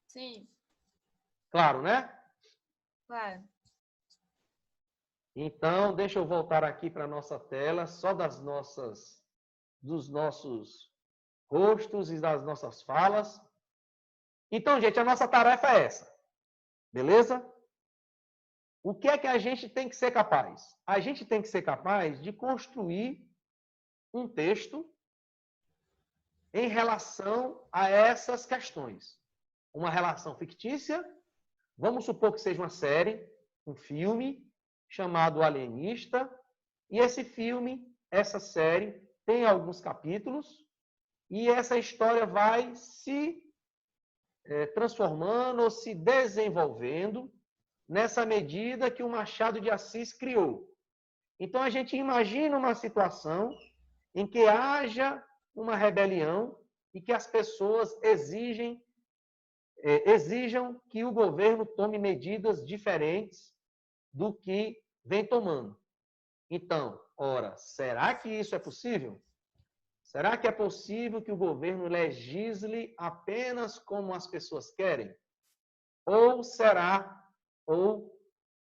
Sim. Claro, né? Claro. Então, deixa eu voltar aqui para a nossa tela, só dos nossos rostos e das nossas falas. Então, gente, a nossa tarefa é essa. Beleza? O que é que a gente tem que ser capaz? A gente tem que ser capaz de construir um texto em relação a essas questões. Uma relação fictícia, vamos supor que seja uma série, um filme chamado Alienista, e esse filme, essa série, tem alguns capítulos, e essa história vai se transformando ou se desenvolvendo nessa medida que o Machado de Assis criou. Então, a gente imagina uma situação em que haja uma rebelião e que as pessoas exijam que o governo tome medidas diferentes do que vem tomando. Então, ora, será que isso é possível? Será que é possível que o governo legisle apenas como as pessoas querem? Ou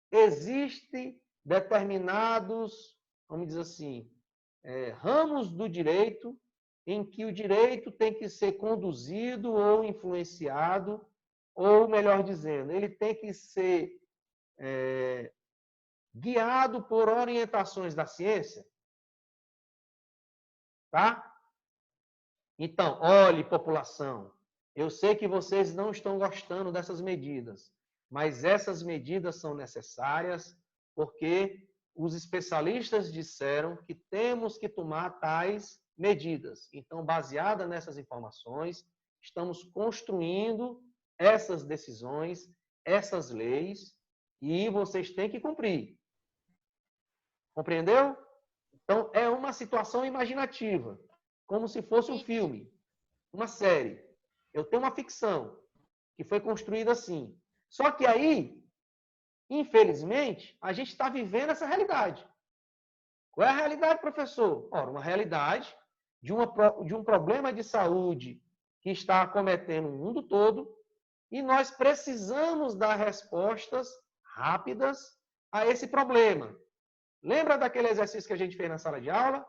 existe determinados, vamos dizer assim, ramos do direito em que o direito tem que ser conduzido ou influenciado, ou, melhor dizendo, ele tem que ser guiado por orientações da ciência? Tá? Então, olhe, população, eu sei que vocês não estão gostando dessas medidas, mas essas medidas são necessárias porque os especialistas disseram que temos que tomar tais medidas. Então, baseada nessas informações, estamos construindo essas decisões, essas leis, e vocês têm que cumprir. Compreendeu? Então, é uma situação imaginativa, como se fosse um filme, uma série. Eu tenho uma ficção que foi construída assim. Só que aí, infelizmente, a gente está vivendo essa realidade. Qual é a realidade, professor? Ora, uma realidade de um problema de saúde que está acometendo o mundo todo e nós precisamos dar respostas rápidas a esse problema. Lembra daquele exercício que a gente fez na sala de aula?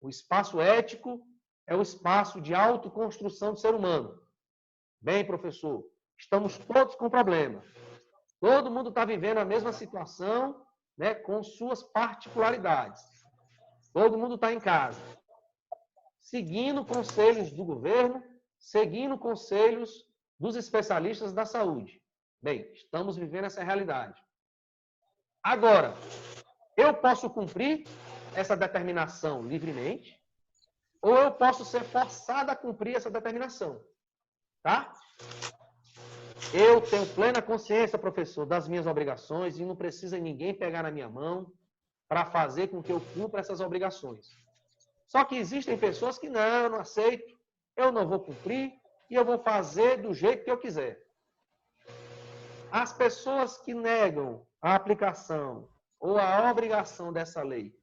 O espaço ético é o espaço de autoconstrução do ser humano. Bem, professor, estamos todos com problema. Todo mundo está vivendo a mesma situação, né, com suas particularidades. Todo mundo está em casa, seguindo conselhos do governo, seguindo conselhos dos especialistas da saúde. Bem, estamos vivendo essa realidade. Agora, eu posso cumprir essa determinação livremente, ou eu posso ser forçado a cumprir essa determinação. Tá? Eu tenho plena consciência, professor, das minhas obrigações e não precisa ninguém pegar na minha mão para fazer com que eu cumpra essas obrigações. Só que existem pessoas que não, eu não aceito, eu não vou cumprir e eu vou fazer do jeito que eu quiser. As pessoas que negam a aplicação ou a obrigação dessa lei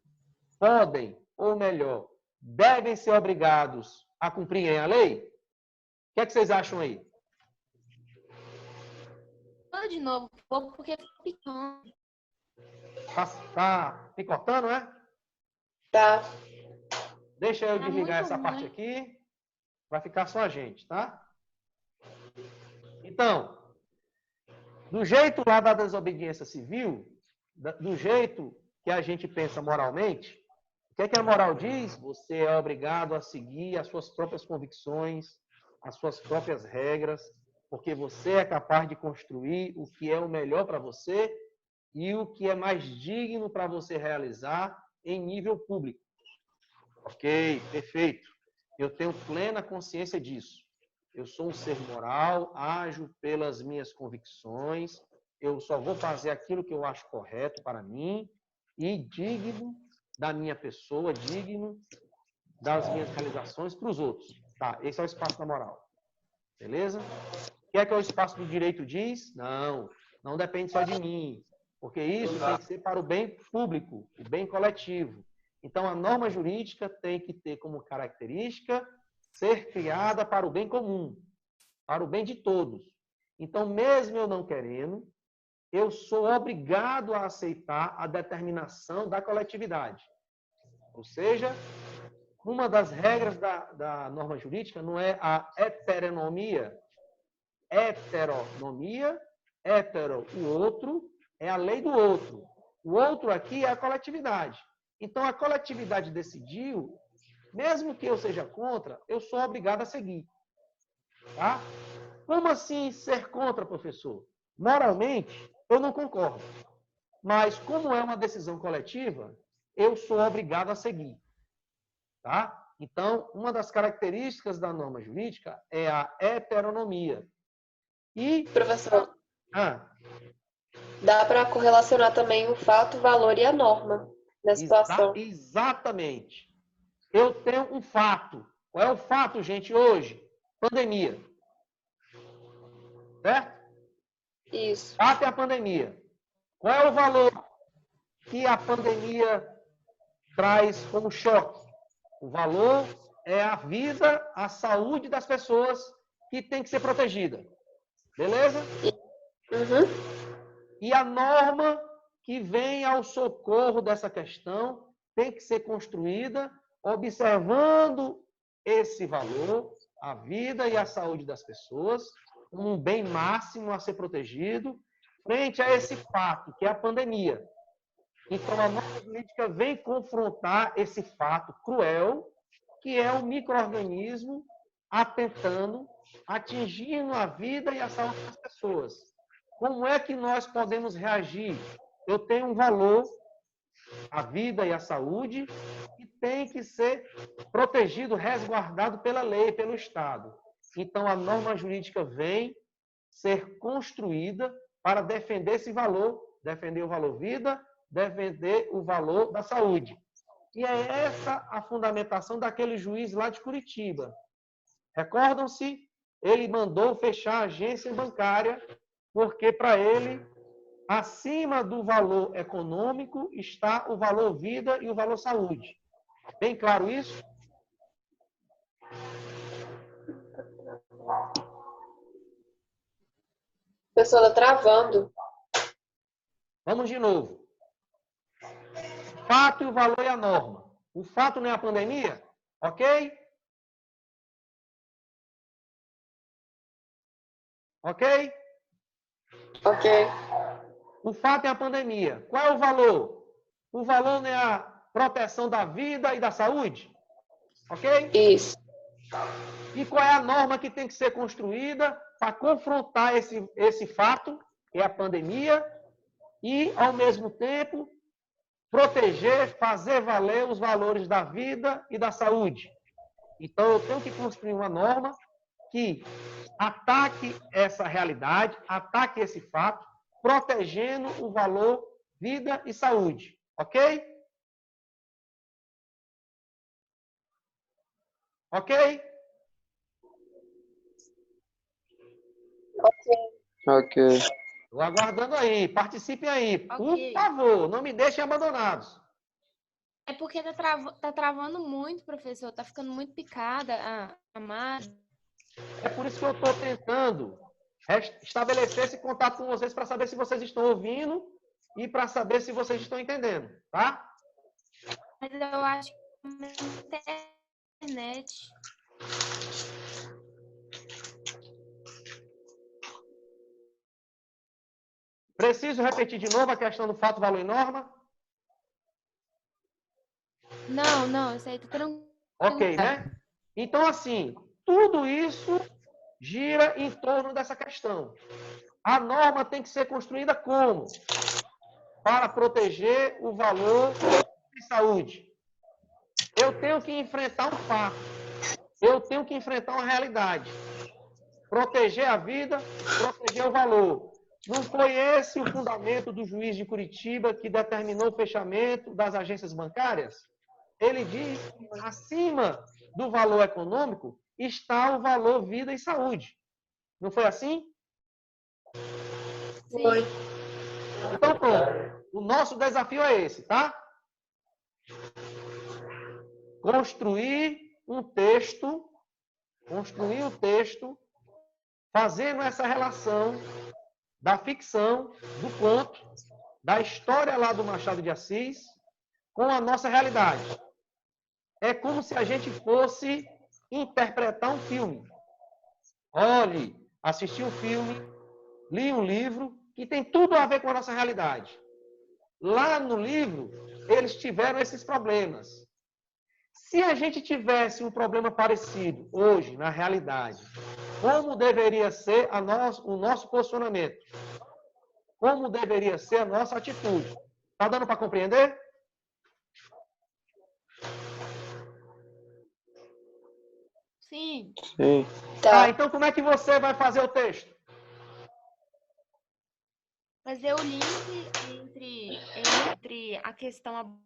podem, ou melhor, devem ser obrigados a cumprirem a lei? O que é que vocês acham aí? De novo, porque picando. Tá picotando, é? Tá. Deixa eu Tá desligar muito essa ruim. parte aqui. Vai ficar só a gente, tá? Então, do jeito lá da desobediência civil, do jeito que a gente pensa moralmente, o que é que a moral diz? Você é obrigado a seguir as suas próprias convicções, as suas próprias regras, porque você é capaz de construir o que é o melhor para você e o que é mais digno para você realizar em nível público. Ok, perfeito. Eu tenho plena consciência disso. Eu sou um ser moral, ajo pelas minhas convicções, eu só vou fazer aquilo que eu acho correto para mim e digno da minha pessoa, digno das minhas realizações para os outros. Tá, esse é o espaço da moral. Beleza? O que é o espaço do direito diz? Não, não depende só de mim, porque isso tem que ser para o bem público, o bem coletivo. Então, a norma jurídica tem que ter como característica ser criada para o bem comum, para o bem de todos. Então, mesmo eu não querendo, eu sou obrigado a aceitar a determinação da coletividade. Ou seja, uma das regras da norma jurídica não é a heteronomia. Heteronomia, hetero, o outro, é a lei do outro. O outro aqui é a coletividade. Então, a coletividade decidiu, mesmo que eu seja contra, eu sou obrigado a seguir. Tá? Como assim ser contra, professor? Moralmente, eu não concordo. Mas, como é uma decisão coletiva, eu sou obrigado a seguir. Tá? Então, uma das características da norma jurídica é a heteronomia. E, Professor, ah, dá para correlacionar também o fato, o valor e a norma da situação. exatamente. Eu tenho um fato. Qual é o fato, gente, hoje? Pandemia. Certo? Isso. O fato é a pandemia. Qual é o valor que a pandemia traz como choque? O valor é a vida, a saúde das pessoas que tem que ser protegida. Beleza? Uhum. E a norma que vem ao socorro dessa questão tem que ser construída observando esse valor, a vida e a saúde das pessoas, um bem máximo a ser protegido, frente a esse fato, que é a pandemia. Então, a norma jurídica vem confrontar esse fato cruel, que é o micro-organismo atentando, atingindo a vida e a saúde das pessoas. Como é que nós podemos reagir? Eu tenho um valor, a vida e a saúde, que tem que ser protegido, resguardado pela lei, pelo Estado. Então, a norma jurídica vem ser construída para defender esse valor, defender o valor vida, defender o valor da saúde. E é essa a fundamentação daquele juiz lá de Curitiba. Recordam-se? Ele mandou fechar a agência bancária porque, para ele, acima do valor econômico está o valor vida e o valor saúde. Bem claro isso? A pessoa está travando. Vamos de novo. O fato e o valor e a norma. O fato não é a pandemia? Ok? Ok? Ok. O fato é a pandemia. Qual é o valor? O valor não é a proteção da vida e da saúde? Ok? Isso. E qual é a norma que tem que ser construída para confrontar esse fato, que é a pandemia, e, ao mesmo tempo, proteger, fazer valer os valores da vida e da saúde? Então, eu tenho que construir uma norma que ataque essa realidade, ataque esse fato, protegendo o valor vida e saúde. Ok? Ok? Ok. Estou aguardando aí. Participem aí. Por Ok. favor, não me deixem abandonados. É porque tá travando muito, professor. Tá ficando muito picada a Mari. É por isso que eu estou tentando estabelecer esse contato com vocês para saber se vocês estão ouvindo e para saber se vocês estão entendendo, tá? Mas eu acho que a internet. Preciso repetir de novo a questão do fato, valor e norma? Não, isso aí tá tranquilo. Ok, né? Então, assim, tudo isso gira em torno dessa questão. A norma tem que ser construída como? Para proteger o valor de saúde. Eu tenho que enfrentar um fato. Eu tenho que enfrentar uma realidade. Proteger a vida, proteger o valor. Não foi esse o fundamento do juiz de Curitiba que determinou o fechamento das agências bancárias? Ele diz que acima do valor econômico está o valor vida e saúde. Não foi assim? Foi. Então, pronto. O nosso desafio é esse, tá? Construir um texto, fazendo essa relação da ficção, do conto, da história lá do Machado de Assis, com a nossa realidade. É como se a gente fosse interpretar um filme. Olhe, assisti um filme, li um livro, que tem tudo a ver com a nossa realidade. Lá no livro, eles tiveram esses problemas. Se a gente tivesse um problema parecido hoje, na realidade, como deveria ser o nosso posicionamento? Como deveria ser a nossa atitude? Está dando para compreender? Sim. Sim. Tá. Então como é que você vai fazer o texto? Fazer o link entre a questão.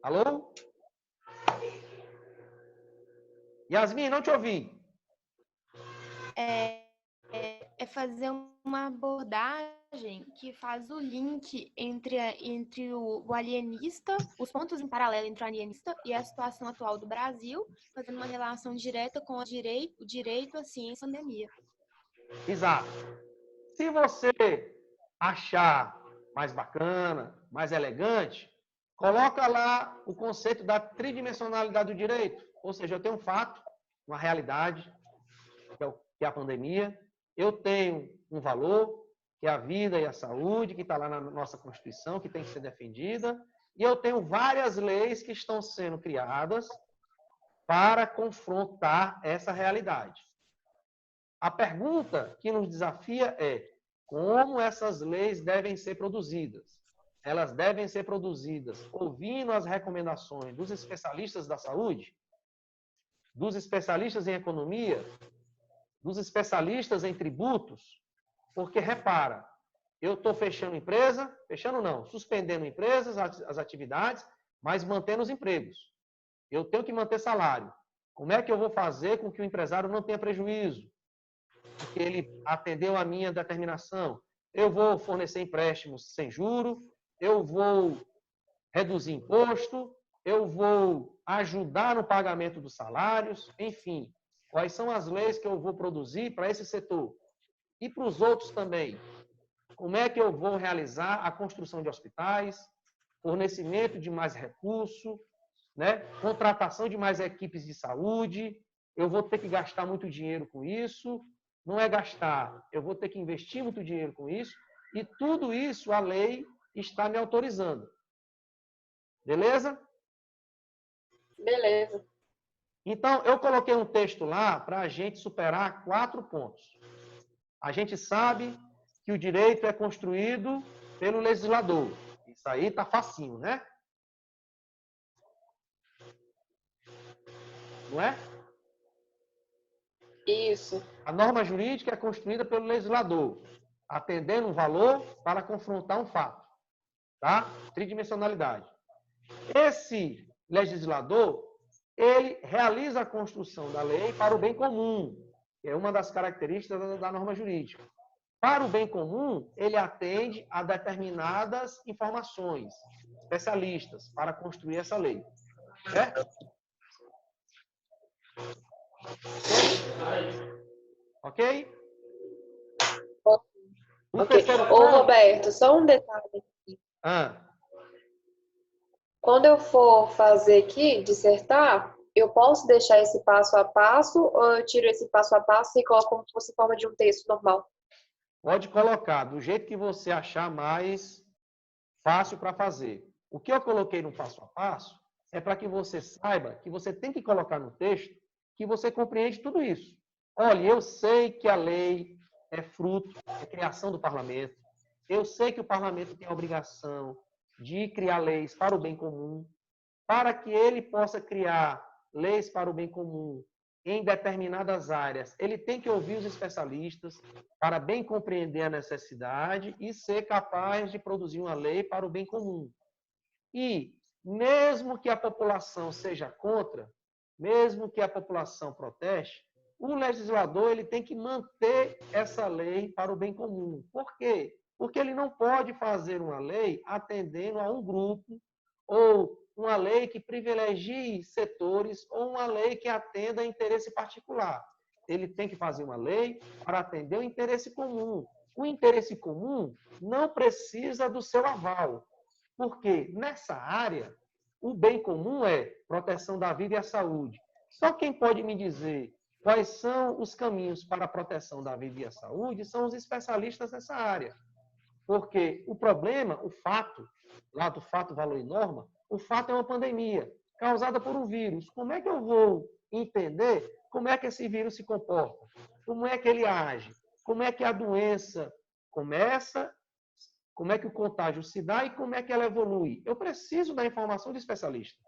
Alô? Yasmin, não te ouvi. É fazer uma abordagem que faz o link entre o alienista, os pontos em paralelo entre o alienista e a situação atual do Brasil, fazendo uma relação direta com o direito à ciência e à pandemia. Exato. Se você achar mais bacana, mais elegante, coloca lá o conceito da tridimensionalidade do direito. Ou seja, eu tenho um fato, uma realidade, que é a pandemia. Eu tenho um valor, que é a vida e a saúde, que está lá na nossa Constituição, que tem que ser defendida. E eu tenho várias leis que estão sendo criadas para confrontar essa realidade. A pergunta que nos desafia é como essas leis devem ser produzidas. Elas devem ser produzidas ouvindo as recomendações dos especialistas da saúde, dos especialistas em economia, dos especialistas em tributos, porque, repara, eu estou fechando empresa, suspendendo empresas, as atividades, mas mantendo os empregos. Eu tenho que manter salário. Como é que eu vou fazer com que o empresário não tenha prejuízo? Porque ele atendeu a minha determinação. Eu vou fornecer empréstimos sem juro, eu vou reduzir imposto, eu vou ajudar no pagamento dos salários, enfim. Quais são as leis que eu vou produzir para esse setor? E para os outros também. Como é que eu vou realizar a construção de hospitais, fornecimento de mais recurso, né? Contratação de mais equipes de saúde? Eu vou ter que gastar muito dinheiro com isso. Não é gastar, eu vou ter que investir muito dinheiro com isso. E tudo isso a lei está me autorizando. Beleza? Beleza. Então, eu coloquei um texto lá para a gente superar 4 pontos. A gente sabe que o direito é construído pelo legislador. Isso aí está facinho, né? Não é? Isso. A norma jurídica é construída pelo legislador, atendendo um valor para confrontar um fato. Tá? Tridimensionalidade. Esse legislador, ele realiza a construção da lei para o bem comum, que é uma das características da norma jurídica. Para o bem comum, ele atende a determinadas informações, especialistas, para construir essa lei. Certo? Ok? O terceiro ponto... Ô, Roberto, só um detalhe aqui. Quando eu for fazer aqui, dissertar, eu posso deixar esse passo a passo ou eu tiro esse passo a passo e coloco como se fosse forma de um texto normal? Pode colocar do jeito que você achar mais fácil para fazer. O que eu coloquei no passo a passo é para que você saiba que você tem que colocar no texto que você compreende tudo isso. Olha, eu sei que a lei é fruto, é criação do parlamento. Eu sei que o parlamento tem a obrigação de criar leis para o bem comum. Para que ele possa criar leis para o bem comum em determinadas áreas, ele tem que ouvir os especialistas para bem compreender a necessidade e ser capaz de produzir uma lei para o bem comum. E, mesmo que a população seja contra, mesmo que a população proteste, o legislador ele tem que manter essa lei para o bem comum. Por quê? Porque ele não pode fazer uma lei atendendo a um grupo ou uma lei que privilegie setores ou uma lei que atenda a interesse particular. Ele tem que fazer uma lei para atender o interesse comum. O interesse comum não precisa do seu aval, porque nessa área, o bem comum é proteção da vida e a saúde. Só quem pode me dizer quais são os caminhos para a proteção da vida e a saúde são os especialistas nessa área. Porque o problema, o fato, lá do fato, valor e norma, o fato é uma pandemia causada por um vírus. Como é que eu vou entender como é que esse vírus se comporta? Como é que ele age? Como é que a doença começa, como é que o contágio se dá e como é que ela evolui. Eu preciso da informação de especialista.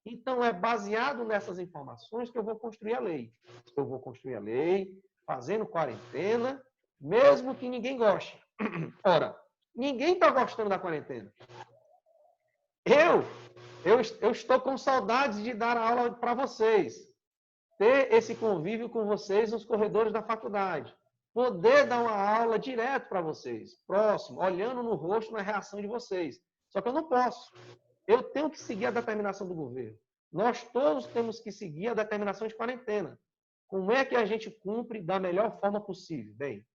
Então, é baseado nessas informações que eu vou construir a lei. Eu vou construir a lei, fazendo quarentena, mesmo que ninguém goste. Ora, ninguém está gostando da quarentena. Eu estou com saudades de dar aula para vocês, ter esse convívio com vocês nos corredores da faculdade, poder dar uma aula direto para vocês, próximo, olhando no rosto, na reação de vocês. Só que eu não posso. Eu tenho que seguir a determinação do governo. Nós todos temos que seguir a determinação de quarentena. Como é que a gente cumpre da melhor forma possível? Bem,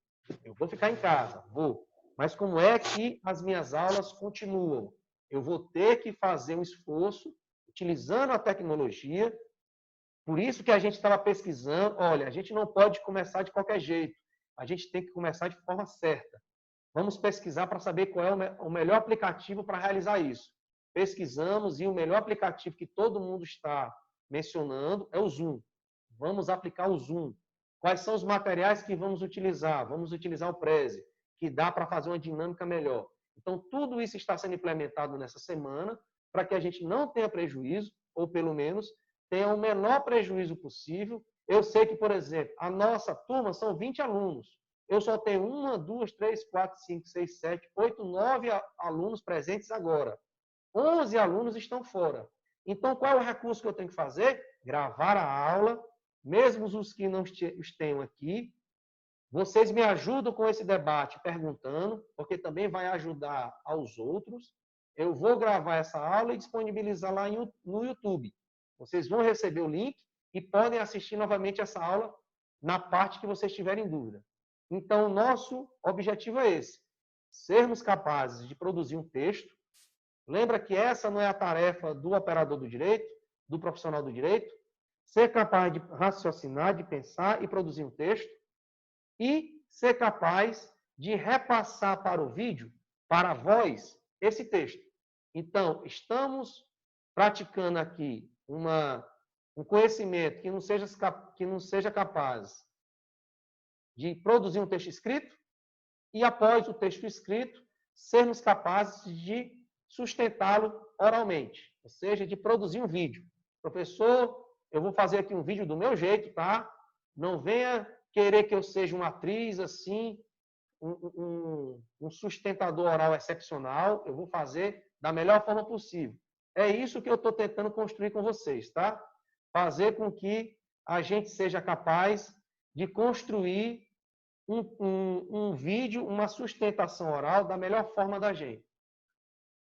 eu vou ficar em casa, vou. Mas como é que as minhas aulas continuam? Eu vou ter que fazer um esforço, utilizando a tecnologia. Por isso que a gente estava pesquisando. Olha, a gente não pode começar de qualquer jeito. A gente tem que começar de forma certa. Vamos pesquisar para saber qual é o melhor aplicativo para realizar isso. Pesquisamos e o melhor aplicativo que todo mundo está mencionando é o Zoom. Vamos aplicar o Zoom. Quais são os materiais que vamos utilizar? Vamos utilizar o Prezi, que dá para fazer uma dinâmica melhor. Então, tudo isso está sendo implementado nessa semana para que a gente não tenha prejuízo, ou pelo menos tenha o menor prejuízo possível. Eu sei que, por exemplo, a nossa turma são 20 alunos. Eu só tenho 1, 2, 3, 4, 5, 6, 7, 8, 9 alunos presentes agora. 11 alunos estão fora. Então, qual é o recurso que eu tenho que fazer? Gravar a aula, mesmo os que não os tenham aqui. Vocês me ajudam com esse debate perguntando, porque também vai ajudar aos outros. Eu vou gravar essa aula e disponibilizar lá no YouTube. Vocês vão receber o link e podem assistir novamente essa aula na parte que vocês tiverem dúvida. Então, o nosso objetivo é esse: sermos capazes de produzir um texto. Lembra que essa não é a tarefa do operador do direito, do profissional do direito? Ser capaz de raciocinar, de pensar e produzir um texto. E ser capaz de repassar para o vídeo, para a voz, esse texto. Então, estamos praticando aqui um conhecimento que não seja capaz de produzir um texto escrito e, após o texto escrito, sermos capazes de sustentá-lo oralmente, ou seja, de produzir um vídeo. Professor, eu vou fazer aqui um vídeo do meu jeito, tá? Não venha querer que eu seja uma atriz assim, um sustentador oral excepcional. Eu vou fazer da melhor forma possível. É isso que eu estou tentando construir com vocês, tá? Fazer com que a gente seja capaz de construir um vídeo, uma sustentação oral da melhor forma da gente.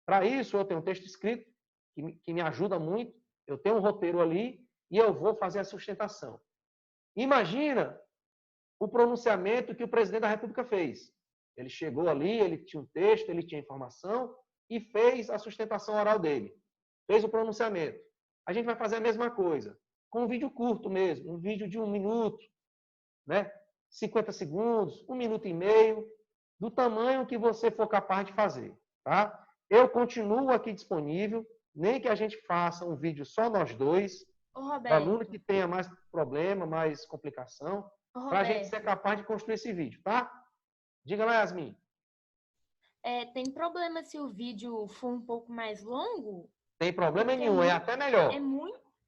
Para isso, eu tenho um texto escrito que me ajuda muito. Eu tenho um roteiro ali e eu vou fazer a sustentação. Imagina o pronunciamento que o presidente da República fez. Ele chegou ali, ele tinha um texto, ele tinha informação e fez a sustentação oral dele. Fez o pronunciamento. A gente vai fazer a mesma coisa, com um vídeo curto mesmo, um vídeo de 1 minuto, né? 50 segundos, 1 minuto e meio, do tamanho que você for capaz de fazer, tá? Eu continuo aqui disponível, nem que a gente faça um vídeo só nós dois, o aluno que tenha mais problema, mais complicação, para a gente ser capaz de construir esse vídeo, tá? Diga lá, Yasmin. Tem problema se o vídeo for um pouco mais longo? Tem problema nenhum, é até melhor.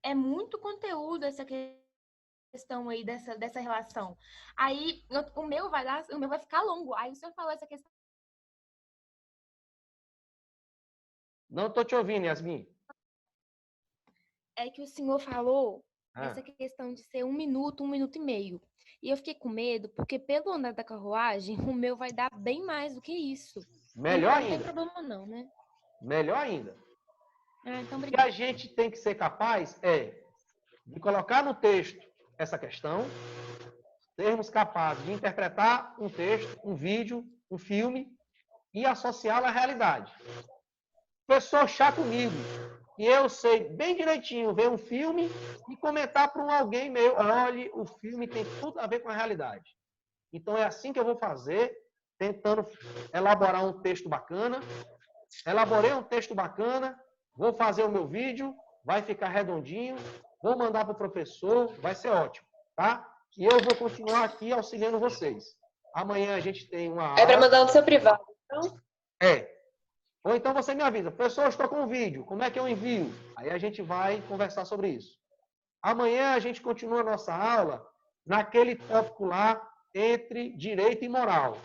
É muito conteúdo essa questão aí dessa relação. Aí o meu vai ficar longo. Aí o senhor falou essa questão. Não estou te ouvindo, Yasmin. É que o senhor falou essa questão de ser 1 minuto e meio. E eu fiquei com medo, porque pelo andar da carruagem, o meu vai dar bem mais do que isso. Melhor ainda. Não tem problema não, né? Melhor ainda. Então, o que a gente tem que ser capaz de colocar no texto essa questão, sermos capazes de interpretar um texto, um vídeo, um filme e associá-lo à realidade. Pessoa chá comigo, e eu sei bem direitinho ver um filme e comentar para alguém meu: olha, o filme tem tudo a ver com a realidade. Então, é assim que eu vou fazer, tentando elaborar um texto bacana. Elaborei um texto bacana, vou fazer o meu vídeo, vai ficar redondinho, vou mandar para o professor, vai ser ótimo, tá? E eu vou continuar aqui auxiliando vocês. Amanhã a gente tem uma aula. É para mandar no seu privado, então? Ou então você me avisa, professor, estou com um vídeo, como é que eu envio? Aí a gente vai conversar sobre isso. Amanhã a gente continua a nossa aula naquele tópico lá entre direito e moral,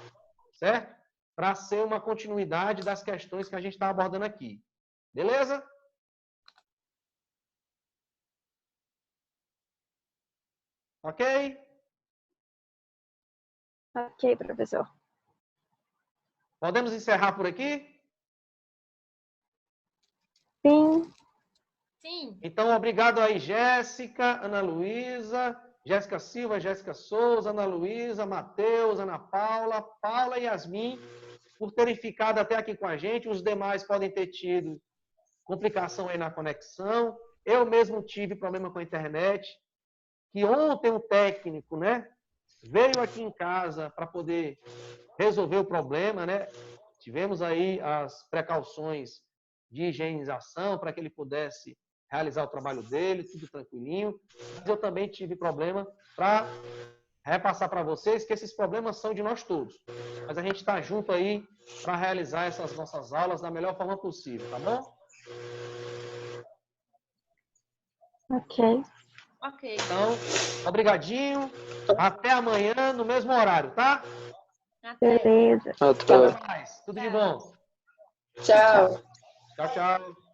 certo? Para ser uma continuidade das questões que a gente está abordando aqui. Beleza? Ok? Ok, professor. Podemos encerrar por aqui? Sim. Sim. Então, obrigado aí, Jéssica, Ana Luísa, Jéssica Silva, Jéssica Souza, Ana Luísa, Matheus, Ana Paula, Paula e Yasmin, por terem ficado até aqui com a gente. Os demais podem ter tido complicação aí na conexão. Eu mesmo tive problema com a internet, que ontem um técnico, né, veio aqui em casa para poder resolver o problema, né? Tivemos aí as precauções de higienização para que ele pudesse realizar o trabalho dele, tudo tranquilinho. Mas eu também tive problema para repassar para vocês que esses problemas são de nós todos. Mas a gente está junto aí para realizar essas nossas aulas da melhor forma possível, tá bom? Ok. Ok. Então, obrigadinho. Até amanhã no mesmo horário, tá? Até. Beleza. Até mais. Tudo de bom. Tchau. Tchau, tchau.